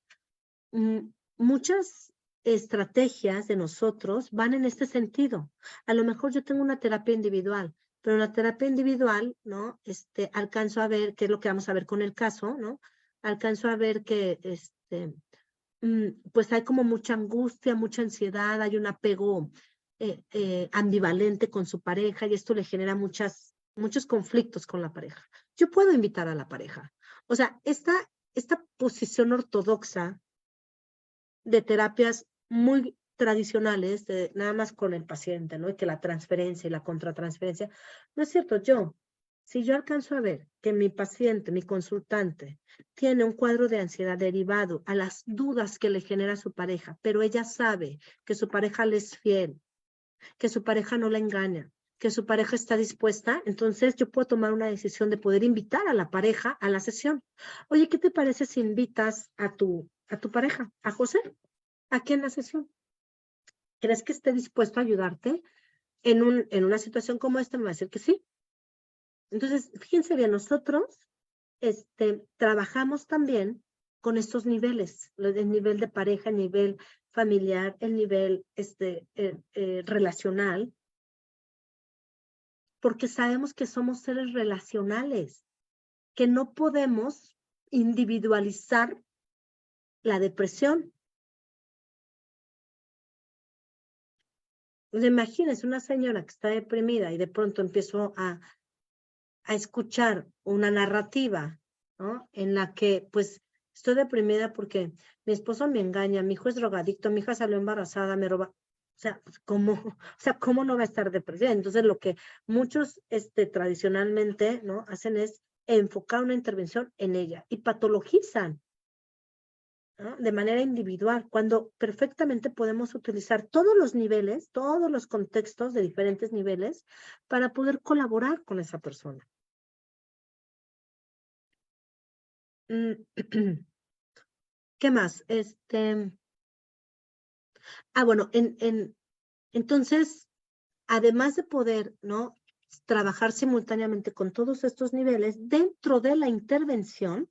muchas estrategias de nosotros van en este sentido. A lo mejor yo tengo una terapia individual, pero en la terapia individual, ¿no? Alcanzo a ver, qué es lo que vamos a ver con el caso, ¿no? Alcanzo a ver que, pues hay como mucha angustia, mucha ansiedad, hay un apego ambivalente con su pareja y esto le genera muchos conflictos con la pareja. Yo puedo invitar a la pareja. O sea, esta posición ortodoxa de terapias muy tradicionales, de nada más con el paciente, ¿no? Y que la transferencia y la contratransferencia. No es cierto, si yo alcanzo a ver que mi paciente, mi consultante, tiene un cuadro de ansiedad derivado a las dudas que le genera su pareja, pero ella sabe que su pareja le es fiel, que su pareja no la engaña, que su pareja está dispuesta, entonces yo puedo tomar una decisión de poder invitar a la pareja a la sesión. Oye, ¿qué te parece si invitas a tu pareja, a José, aquí en la sesión? ¿Crees que esté dispuesto a ayudarte en una situación como esta? Me va a decir que sí. Entonces, fíjense bien, nosotros trabajamos también con estos niveles, el nivel de pareja, el nivel familiar, el nivel relacional, porque sabemos que somos seres relacionales, que no podemos individualizar la depresión. Pues imagínense una señora que está deprimida y de pronto empiezo a escuchar una narrativa, ¿no? En la que, pues, estoy deprimida porque mi esposo me engaña, mi hijo es drogadicto, mi hija salió embarazada, me roba. O sea, pues, ¿cómo no va a estar deprimida? Entonces, lo que muchos tradicionalmente, ¿no?, hacen es enfocar una intervención en ella y patologizan, ¿no?, de manera individual, cuando perfectamente podemos utilizar todos los niveles, todos los contextos de diferentes niveles para poder colaborar con esa persona. ¿Qué más? Bueno, entonces, además de poder, ¿no?, trabajar simultáneamente con todos estos niveles, dentro de la intervención,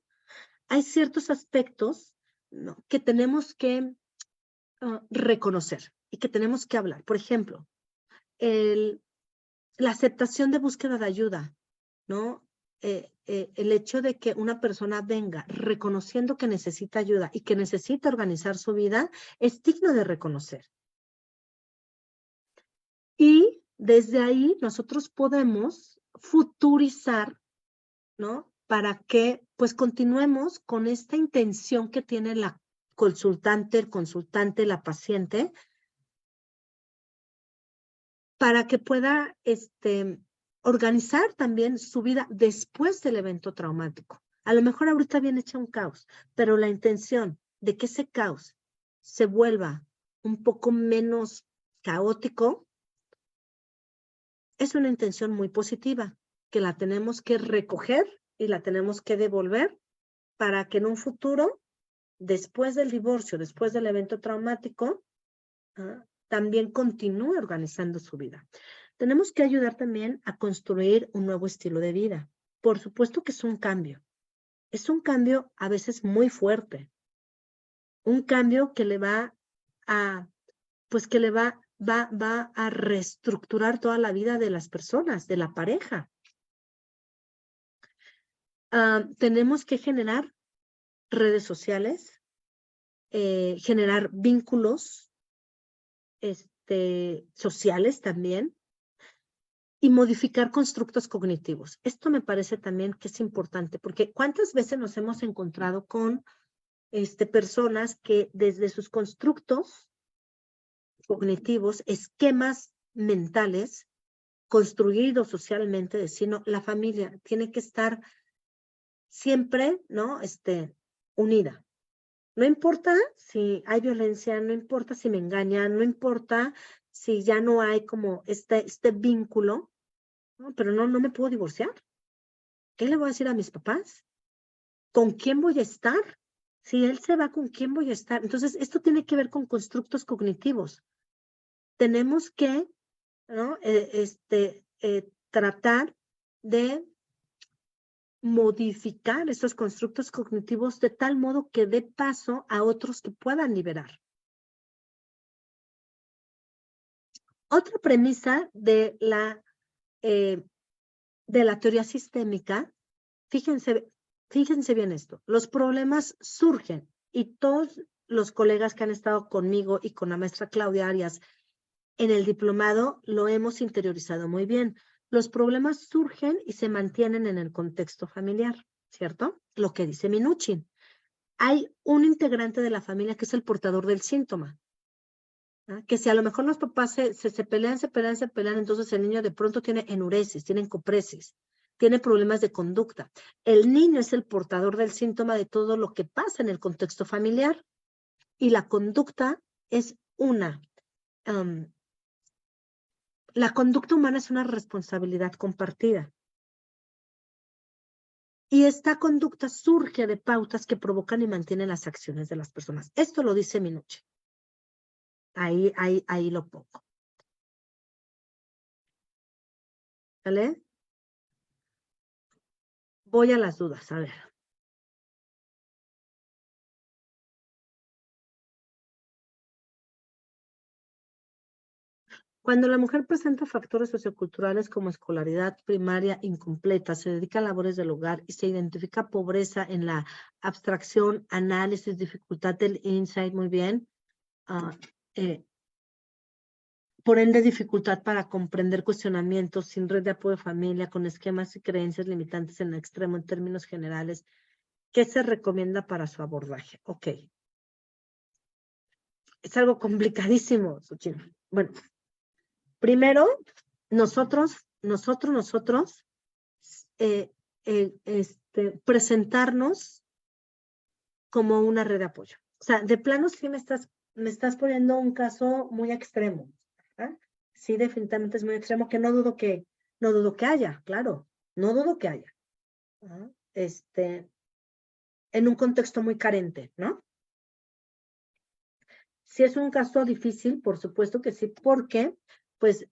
hay ciertos aspectos, ¿no?, que tenemos que reconocer y que tenemos que hablar. Por ejemplo, la aceptación de búsqueda de ayuda, ¿no? El hecho de que una persona venga reconociendo que necesita ayuda y que necesita organizar su vida es digno de reconocer. Y desde ahí nosotros podemos futurizar, ¿no?, para que pues continuemos con esta intención que tiene la consultante, el consultante, la paciente, para que pueda organizar también su vida después del evento traumático. A lo mejor ahorita viene hecha un caos, pero la intención de que ese caos se vuelva un poco menos caótico es una intención muy positiva, que la tenemos que recoger y la tenemos que devolver para que en un futuro, después del divorcio, después del evento traumático, también continúe organizando su vida. Tenemos que ayudar también a construir un nuevo estilo de vida. Por supuesto que es un cambio. Es un cambio a veces muy fuerte. Un cambio que le va a, pues que le va a reestructurar toda la vida de las personas, de la pareja. Tenemos que generar redes sociales, generar vínculos sociales también, y modificar constructos cognitivos. Esto me parece también que es importante, porque ¿cuántas veces nos hemos encontrado con personas que desde sus constructos cognitivos, esquemas mentales, construidos socialmente, decir, no, la familia tiene que estar siempre, ¿no? Unida. No importa si hay violencia, no importa si me engañan, no importa si ya no hay como este vínculo, ¿no? Pero no me puedo divorciar. ¿Qué le voy a decir a mis papás? ¿Con quién voy a estar? Si él se va, ¿con quién voy a estar? Entonces, esto tiene que ver con constructos cognitivos. Tenemos que, ¿no? Tratar de modificar estos constructos cognitivos de tal modo que dé paso a otros que puedan liberar. Otra premisa de la teoría sistémica, fíjense bien esto, los problemas surgen, y todos los colegas que han estado conmigo y con la maestra Claudia Arias en el diplomado lo hemos interiorizado muy bien. Los problemas surgen y se mantienen en el contexto familiar, ¿cierto? Lo que dice Minuchin. Hay un integrante de la familia que es el portador del síntoma. Que si a lo mejor los papás se pelean, entonces el niño de pronto tiene enuresis, tiene encopresis, tiene problemas de conducta. El niño es el portador del síntoma de todo lo que pasa en el contexto familiar, y la conducta es la conducta humana es una responsabilidad compartida. Y esta conducta surge de pautas que provocan y mantienen las acciones de las personas. Esto lo dice Minuchin. Ahí lo pongo. ¿Vale? Voy a las dudas, a ver. Cuando la mujer presenta factores socioculturales como escolaridad primaria incompleta, se dedica a labores del hogar y se identifica pobreza en la abstracción, análisis, dificultad del insight, muy bien. Por ende, dificultad para comprender cuestionamientos, sin red de apoyo de familia, con esquemas y creencias limitantes en el extremo en términos generales. ¿Qué se recomienda para su abordaje? Ok. Es algo complicadísimo, Xochitl. Bueno, primero, nosotros presentarnos como una red de apoyo. O sea, de plano sí me estás poniendo un caso muy extremo. ¿Verdad? Sí, definitivamente es muy extremo, que no dudo que haya, claro, no dudo que haya. ¿No? En un contexto muy carente, ¿no? Si es un caso difícil, por supuesto que sí, porque pues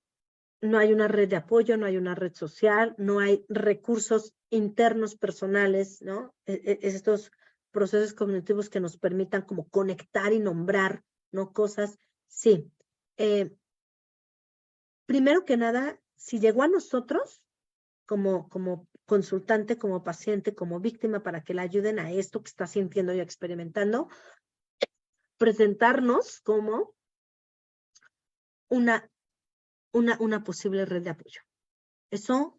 no hay una red de apoyo, no hay una red social, no hay recursos internos personales, ¿no? Estos procesos cognitivos que nos permitan como conectar y nombrar, ¿no? Cosas, sí. Primero que nada, si llegó a nosotros como consultante, como paciente, como víctima, para que la ayuden a esto que está sintiendo y experimentando, presentarnos como una posible red de apoyo. Eso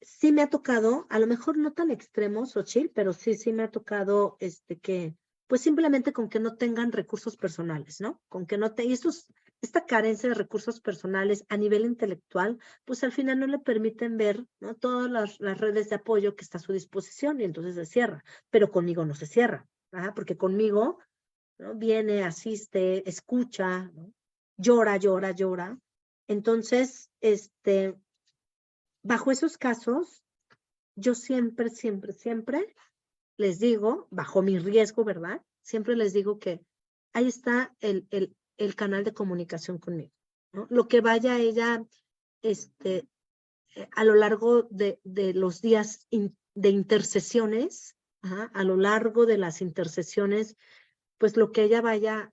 sí me ha tocado, a lo mejor no tan extremo, Xochitl, pero sí me ha tocado que, pues simplemente con que no tengan recursos personales, ¿no? Con que no y esto es esta carencia de recursos personales a nivel intelectual, pues al final no le permiten ver, ¿no?, todas las redes de apoyo que está a su disposición y entonces se cierra. Pero conmigo no se cierra, ¿verdad? Porque conmigo, ¿no?, viene, asiste, escucha, ¿no?, llora, llora, llora. Entonces, bajo esos casos, yo siempre, siempre, siempre les digo, bajo mi riesgo, ¿verdad? Siempre les digo que ahí está el canal de comunicación conmigo, ¿no? Lo que vaya ella, a lo largo de los días de intercesiones, ajá, a lo largo de las intercesiones, pues lo que ella vaya,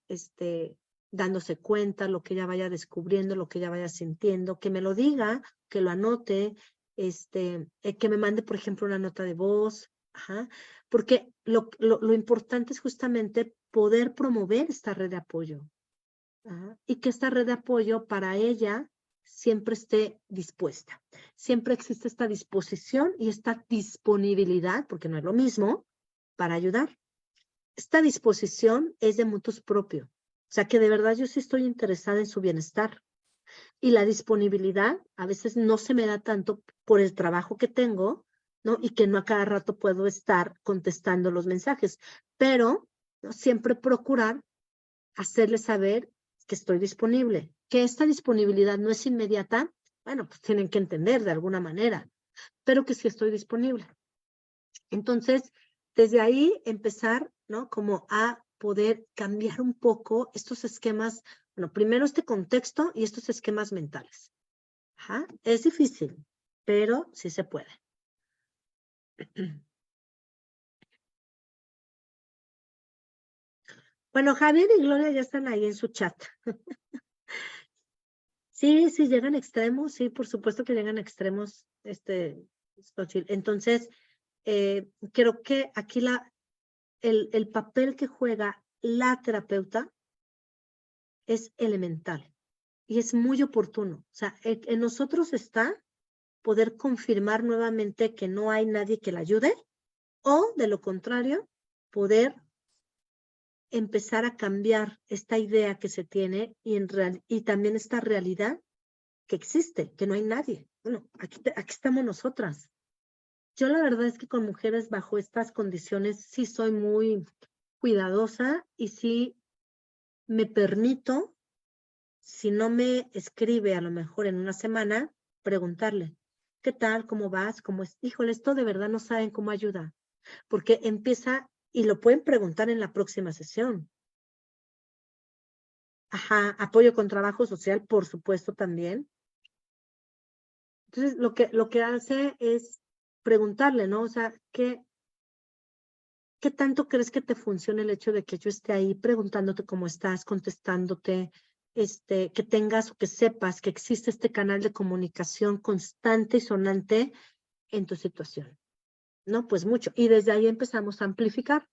dándose cuenta, lo que ella vaya descubriendo, lo que ella vaya sintiendo, que me lo diga, que lo anote, que me mande, por ejemplo, una nota de voz, ajá, porque lo importante es justamente poder promover esta red de apoyo, ajá, y que esta red de apoyo para ella siempre esté dispuesta. Siempre existe esta disposición y esta disponibilidad, porque no es lo mismo, para ayudar. Esta disposición es de motus propio, o sea que de verdad yo sí estoy interesada en su bienestar. Y la disponibilidad a veces no se me da tanto por el trabajo que tengo, ¿no? Y que no a cada rato puedo estar contestando los mensajes, pero, ¿no?, siempre procurar hacerles saber que estoy disponible. Que esta disponibilidad no es inmediata, bueno, pues tienen que entender de alguna manera, pero que sí estoy disponible. Entonces, desde ahí empezar, ¿no?, como a poder cambiar un poco estos esquemas, bueno, primero este contexto y estos esquemas mentales. Ajá, es difícil, pero sí se puede. Bueno, Javier y Gloria ya están ahí en su chat. Sí, sí, llegan extremos, sí, por supuesto que llegan extremos, Xochitl. Entonces, creo que aquí el papel que juega la terapeuta es elemental y es muy oportuno. O sea, en nosotros está poder confirmar nuevamente que no hay nadie que la ayude o, de lo contrario, poder empezar a cambiar esta idea que se tiene y también esta realidad que existe, que no hay nadie. Bueno, aquí estamos nosotras. Yo la verdad es que con mujeres bajo estas condiciones sí soy muy cuidadosa y sí me permito, si no me escribe a lo mejor en una semana, preguntarle, ¿qué tal? ¿Cómo vas? ¿Cómo es? Híjole, esto de verdad no saben cómo ayuda, porque empieza, y lo pueden preguntar en la próxima sesión. Ajá, apoyo con trabajo social, por supuesto, también. Entonces, lo que hace es preguntarle, ¿no? O sea, ¿qué tanto crees que te funcione el hecho de que yo esté ahí preguntándote cómo estás, contestándote, que tengas o que sepas que existe este canal de comunicación constante y sonante en tu situación? No, pues mucho. Y desde ahí empezamos a amplificar.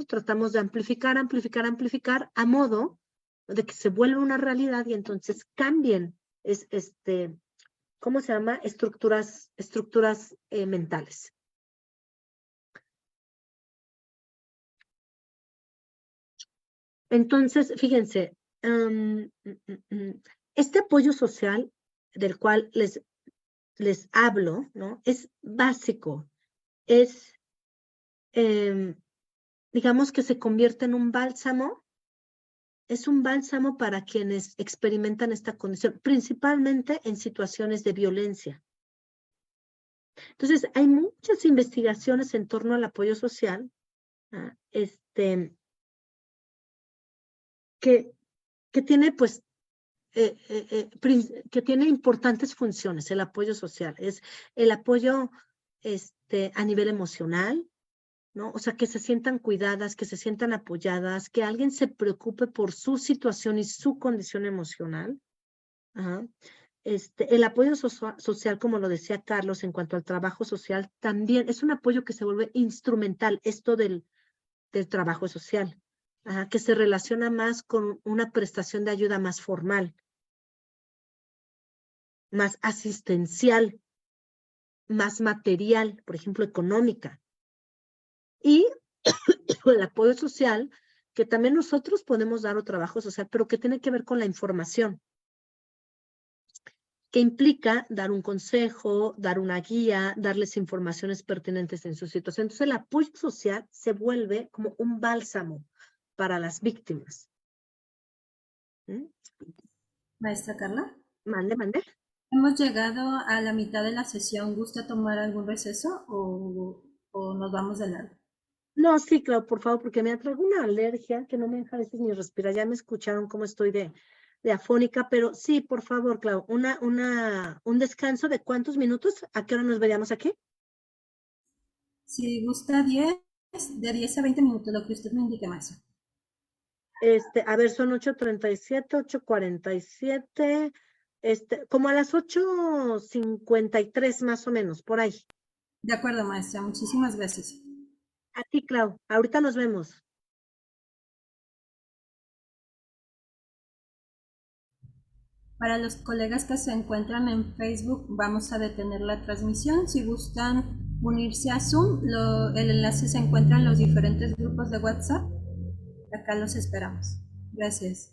Tratamos de amplificar, amplificar, amplificar a modo de que se vuelva una realidad y entonces cambien, ¿cómo se llama? Estructuras mentales. Entonces, fíjense, este apoyo social del cual les hablo, ¿no?, es básico, es, digamos que se convierte en un bálsamo, es un bálsamo para quienes experimentan esta condición, principalmente en situaciones de violencia. Entonces, hay muchas investigaciones en torno al apoyo social, que tiene, pues, que tiene importantes funciones, el apoyo social. Es el apoyo a nivel emocional, ¿no? O sea, que se sientan cuidadas, que se sientan apoyadas, que alguien se preocupe por su situación y su condición emocional. Ajá. El apoyo social, como lo decía Carlos, en cuanto al trabajo social, también es un apoyo que se vuelve instrumental, esto del trabajo social, ajá, que se relaciona más con una prestación de ayuda más formal, más asistencial, más material, por ejemplo, económica. Y el apoyo social que también nosotros podemos dar o trabajo social, pero que tiene que ver con la información, que implica dar un consejo, dar una guía, darles informaciones pertinentes en su situación. Entonces, el apoyo social se vuelve como un bálsamo para las víctimas. ¿Mm? Maestra Carla, Mande, mande. hemos llegado a la mitad de la sesión. ¿Gusta tomar algún receso o nos vamos de largo? No, sí, Clau, por favor, porque me traigo una alergia que no me deja a veces ni respirar. Ya me escucharon cómo estoy de afónica, pero sí, por favor, Clau, un descanso de ¿cuántos minutos? ¿A qué hora nos veríamos aquí? Si gusta 10, de 10 a 20 minutos, lo que usted me indique, maestra. A ver, son 8:37, 8:47, como a las 8:53 más o menos, por ahí. De acuerdo, maestra. Muchísimas gracias. A ti, Clau, ahorita nos vemos. Para los colegas que se encuentran en Facebook, vamos a detener la transmisión. Si gustan unirse a Zoom, el enlace se encuentra en los diferentes grupos de WhatsApp. Acá los esperamos. Gracias.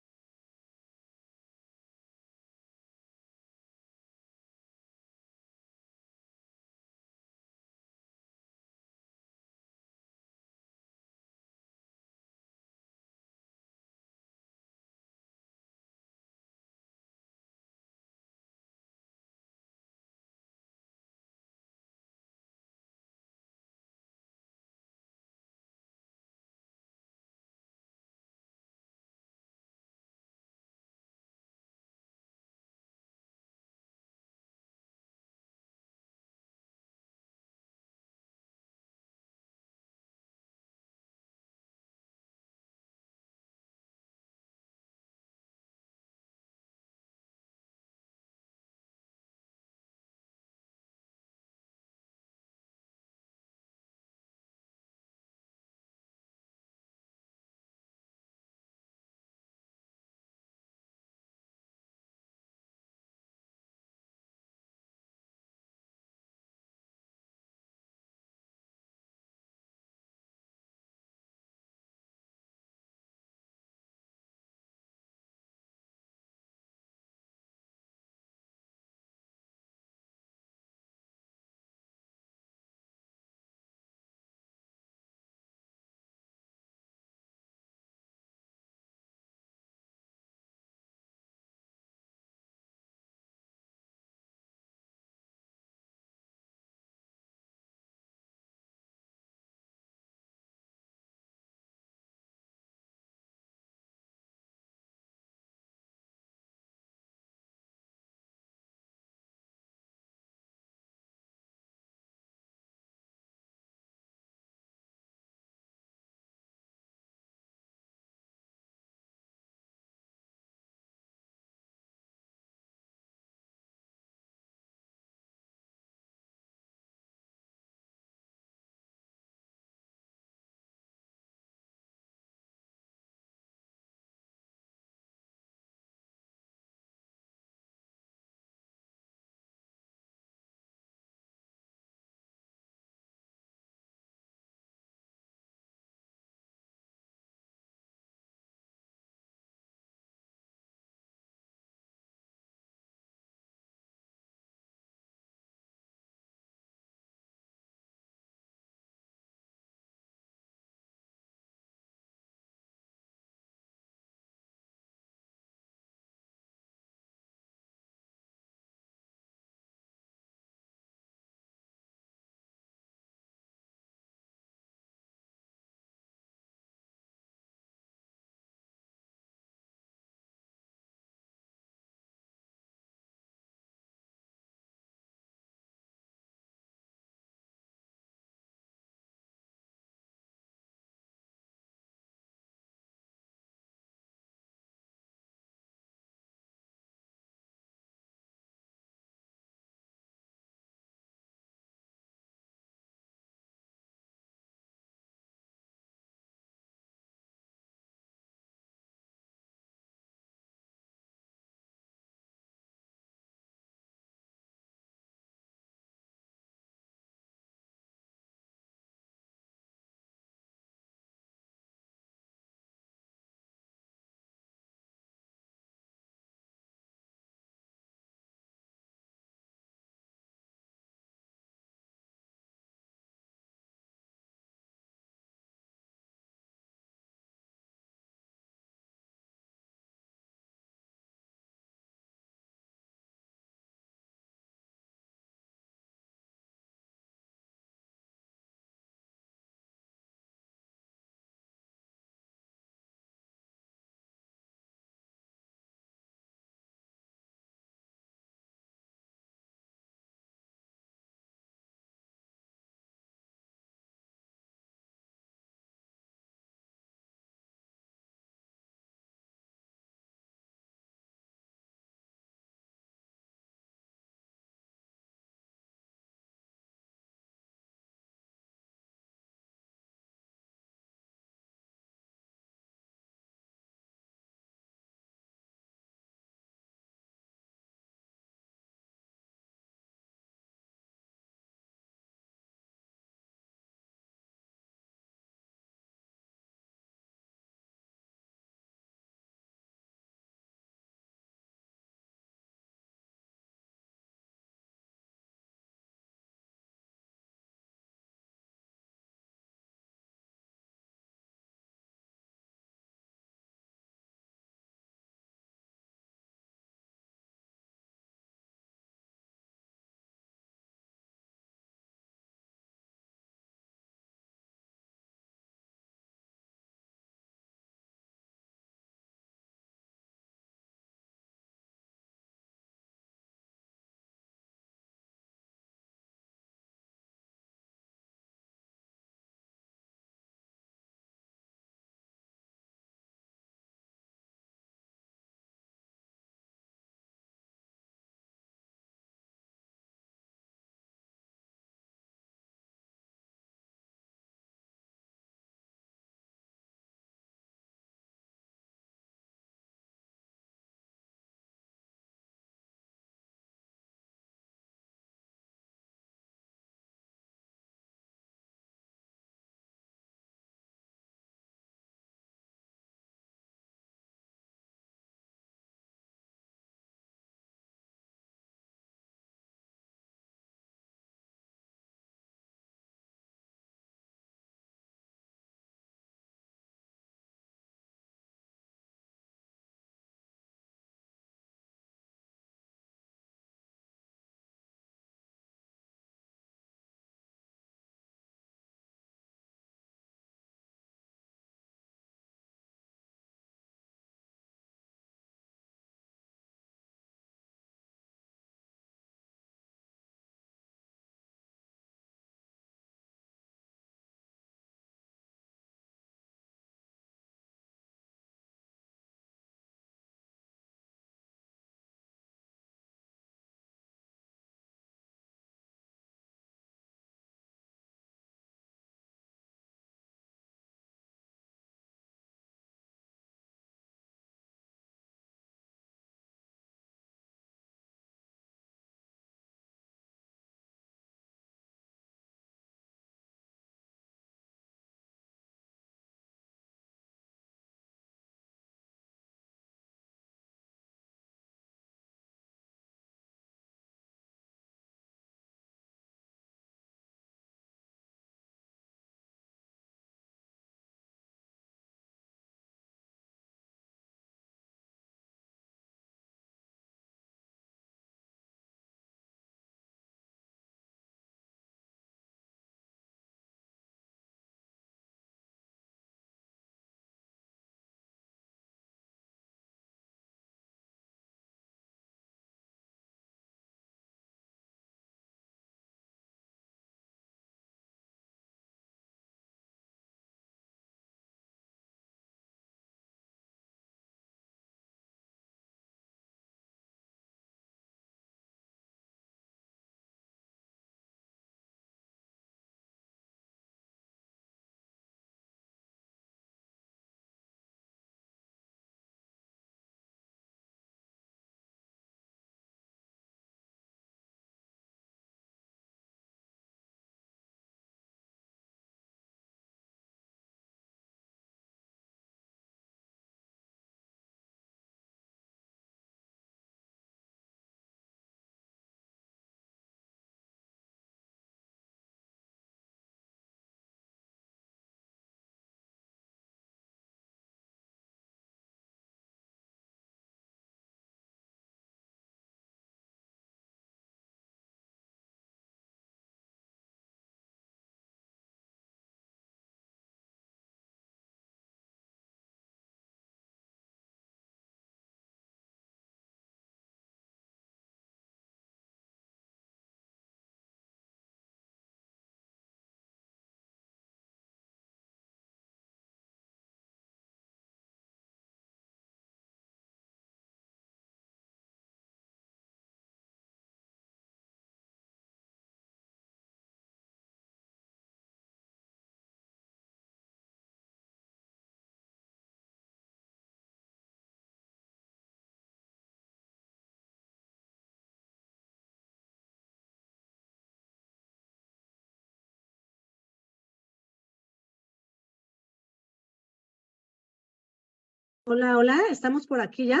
Hola, hola, ¿estamos por aquí ya?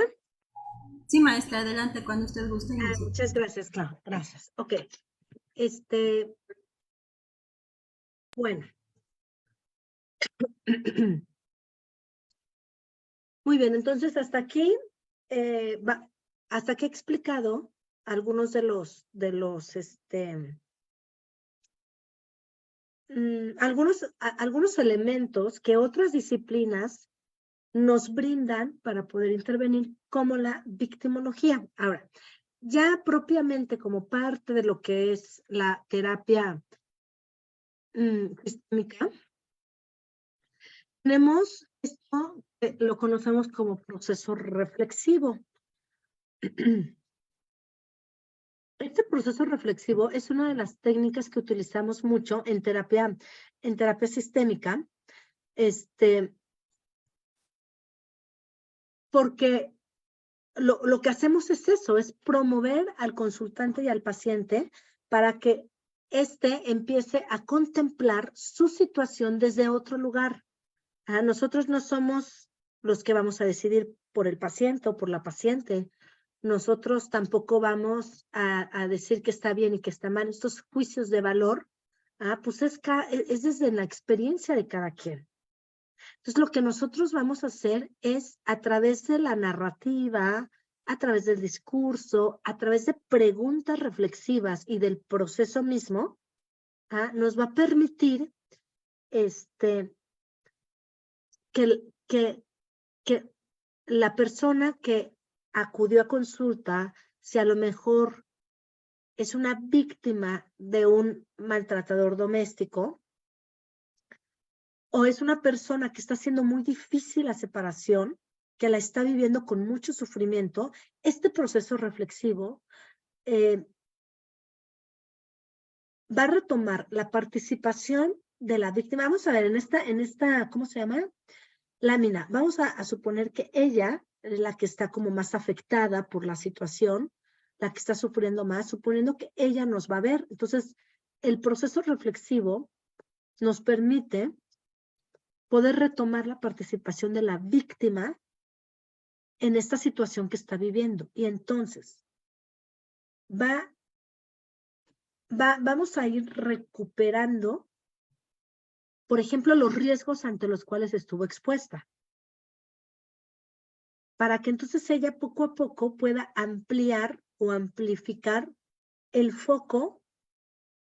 Sí, maestra, adelante, cuando usted guste iniciar. Muchas gracias, Clau. Gracias. Ok. Bueno. Muy bien, entonces hasta aquí, hasta aquí he explicado algunos algunos elementos que otras disciplinas nos brindan para poder intervenir, como la victimología. Ahora, ya propiamente como parte de lo que es la terapia sistémica, tenemos esto que lo conocemos como proceso reflexivo. Este proceso reflexivo es una de las técnicas que utilizamos mucho en terapia sistémica, porque lo que hacemos es eso, es promover al consultante y al paciente para que éste empiece a contemplar su situación desde otro lugar. Nosotros no somos los que vamos a decidir por el paciente o por la paciente. Nosotros tampoco vamos a decir que está bien y que está mal. Estos juicios de valor, pues es desde la experiencia de cada quien. Entonces, lo que nosotros vamos a hacer es, a través de la narrativa, a través del discurso, a través de preguntas reflexivas y del proceso mismo, nos va a permitir que la persona que acudió a consulta, si a lo mejor es una víctima de un maltratador doméstico, o es una persona que está haciendo muy difícil la separación, que la está viviendo con mucho sufrimiento, este proceso reflexivo va a retomar la participación de la víctima. Vamos a ver, en esta, ¿cómo se llama? Lámina. Vamos a suponer que ella es la que está como más afectada por la situación, la que está sufriendo más, suponiendo que ella nos va a ver. Entonces, el proceso reflexivo nos permite poder retomar la participación de la víctima en esta situación que está viviendo. Y entonces, vamos a ir recuperando, por ejemplo, los riesgos ante los cuales estuvo expuesta, para que entonces ella poco a poco pueda ampliar o amplificar el foco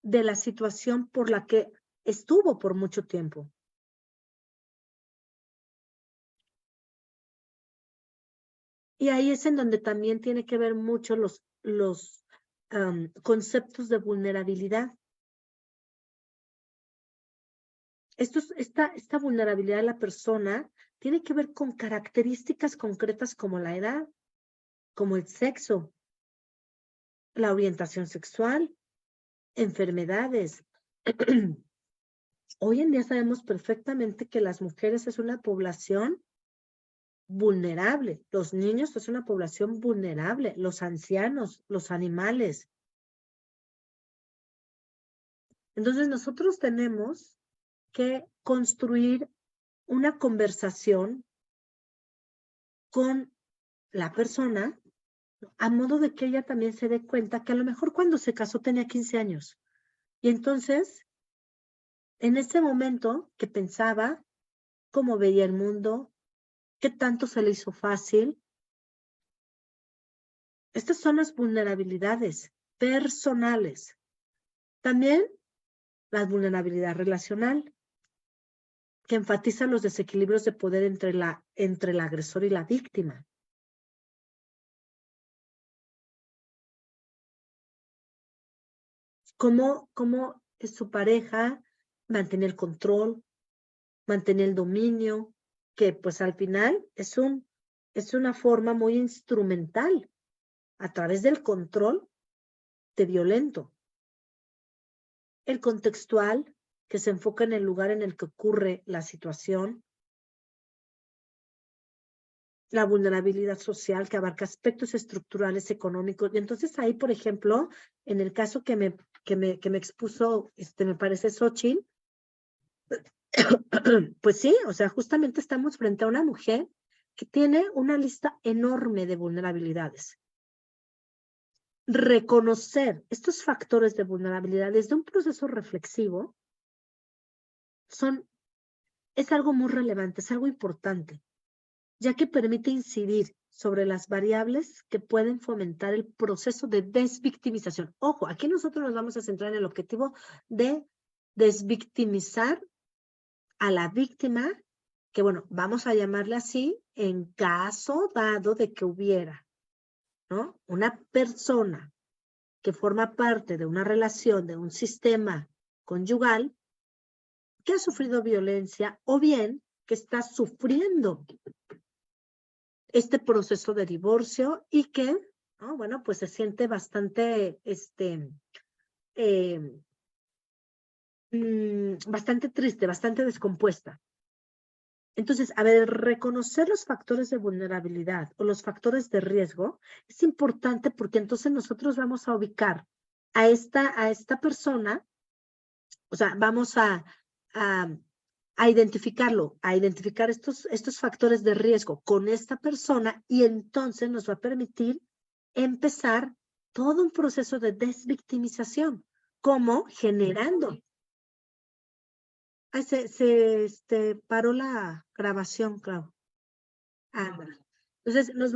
de la situación por la que estuvo por mucho tiempo. Y ahí es en donde también tiene que ver mucho los conceptos de vulnerabilidad. Esta vulnerabilidad de la persona tiene que ver con características concretas como la edad, como el sexo, la orientación sexual, enfermedades. Hoy en día sabemos perfectamente que las mujeres es una población vulnerable, los niños es una población vulnerable, los ancianos, los animales. Entonces nosotros tenemos que construir una conversación con la persona a modo de que ella también se dé cuenta que a lo mejor cuando se casó tenía 15 años. Y entonces, en ese momento que pensaba, cómo veía el mundo, qué tanto se le hizo fácil. Estas son las vulnerabilidades personales. También la vulnerabilidad relacional, que enfatiza los desequilibrios de poder entre el agresor y la víctima. Cómo su pareja mantiene el control, mantiene el dominio, que pues al final es una forma muy instrumental a través del control de violento. El contextual, que se enfoca en el lugar en el que ocurre la situación. La vulnerabilidad social, que abarca aspectos estructurales, económicos. Y entonces ahí, por ejemplo, en el caso que me expuso, me parece Xochitl, pues sí, o sea, justamente estamos frente a una mujer que tiene una lista enorme de vulnerabilidades. Reconocer estos factores de vulnerabilidad desde un proceso reflexivo es algo muy relevante, es algo importante, ya que permite incidir sobre las variables que pueden fomentar el proceso de desvictimización. Ojo, aquí nosotros nos vamos a centrar en el objetivo de desvictimizar a la víctima, que bueno, vamos a llamarle así, en caso dado de que hubiera, ¿no? Una persona que forma parte de una relación, de un sistema conyugal, que ha sufrido violencia o bien que está sufriendo este proceso de divorcio y que, ¿no? Bueno, pues se siente bastante, bastante triste, bastante descompuesta. Entonces, a ver, reconocer los factores de vulnerabilidad o los factores de riesgo es importante porque entonces nosotros vamos a ubicar a esta persona, o sea, vamos a identificarlo, a identificar estos factores de riesgo con esta persona y entonces nos va a permitir empezar todo un proceso de desvictimización, como generando. Ay, se paró la grabación, Clau. Entonces nos va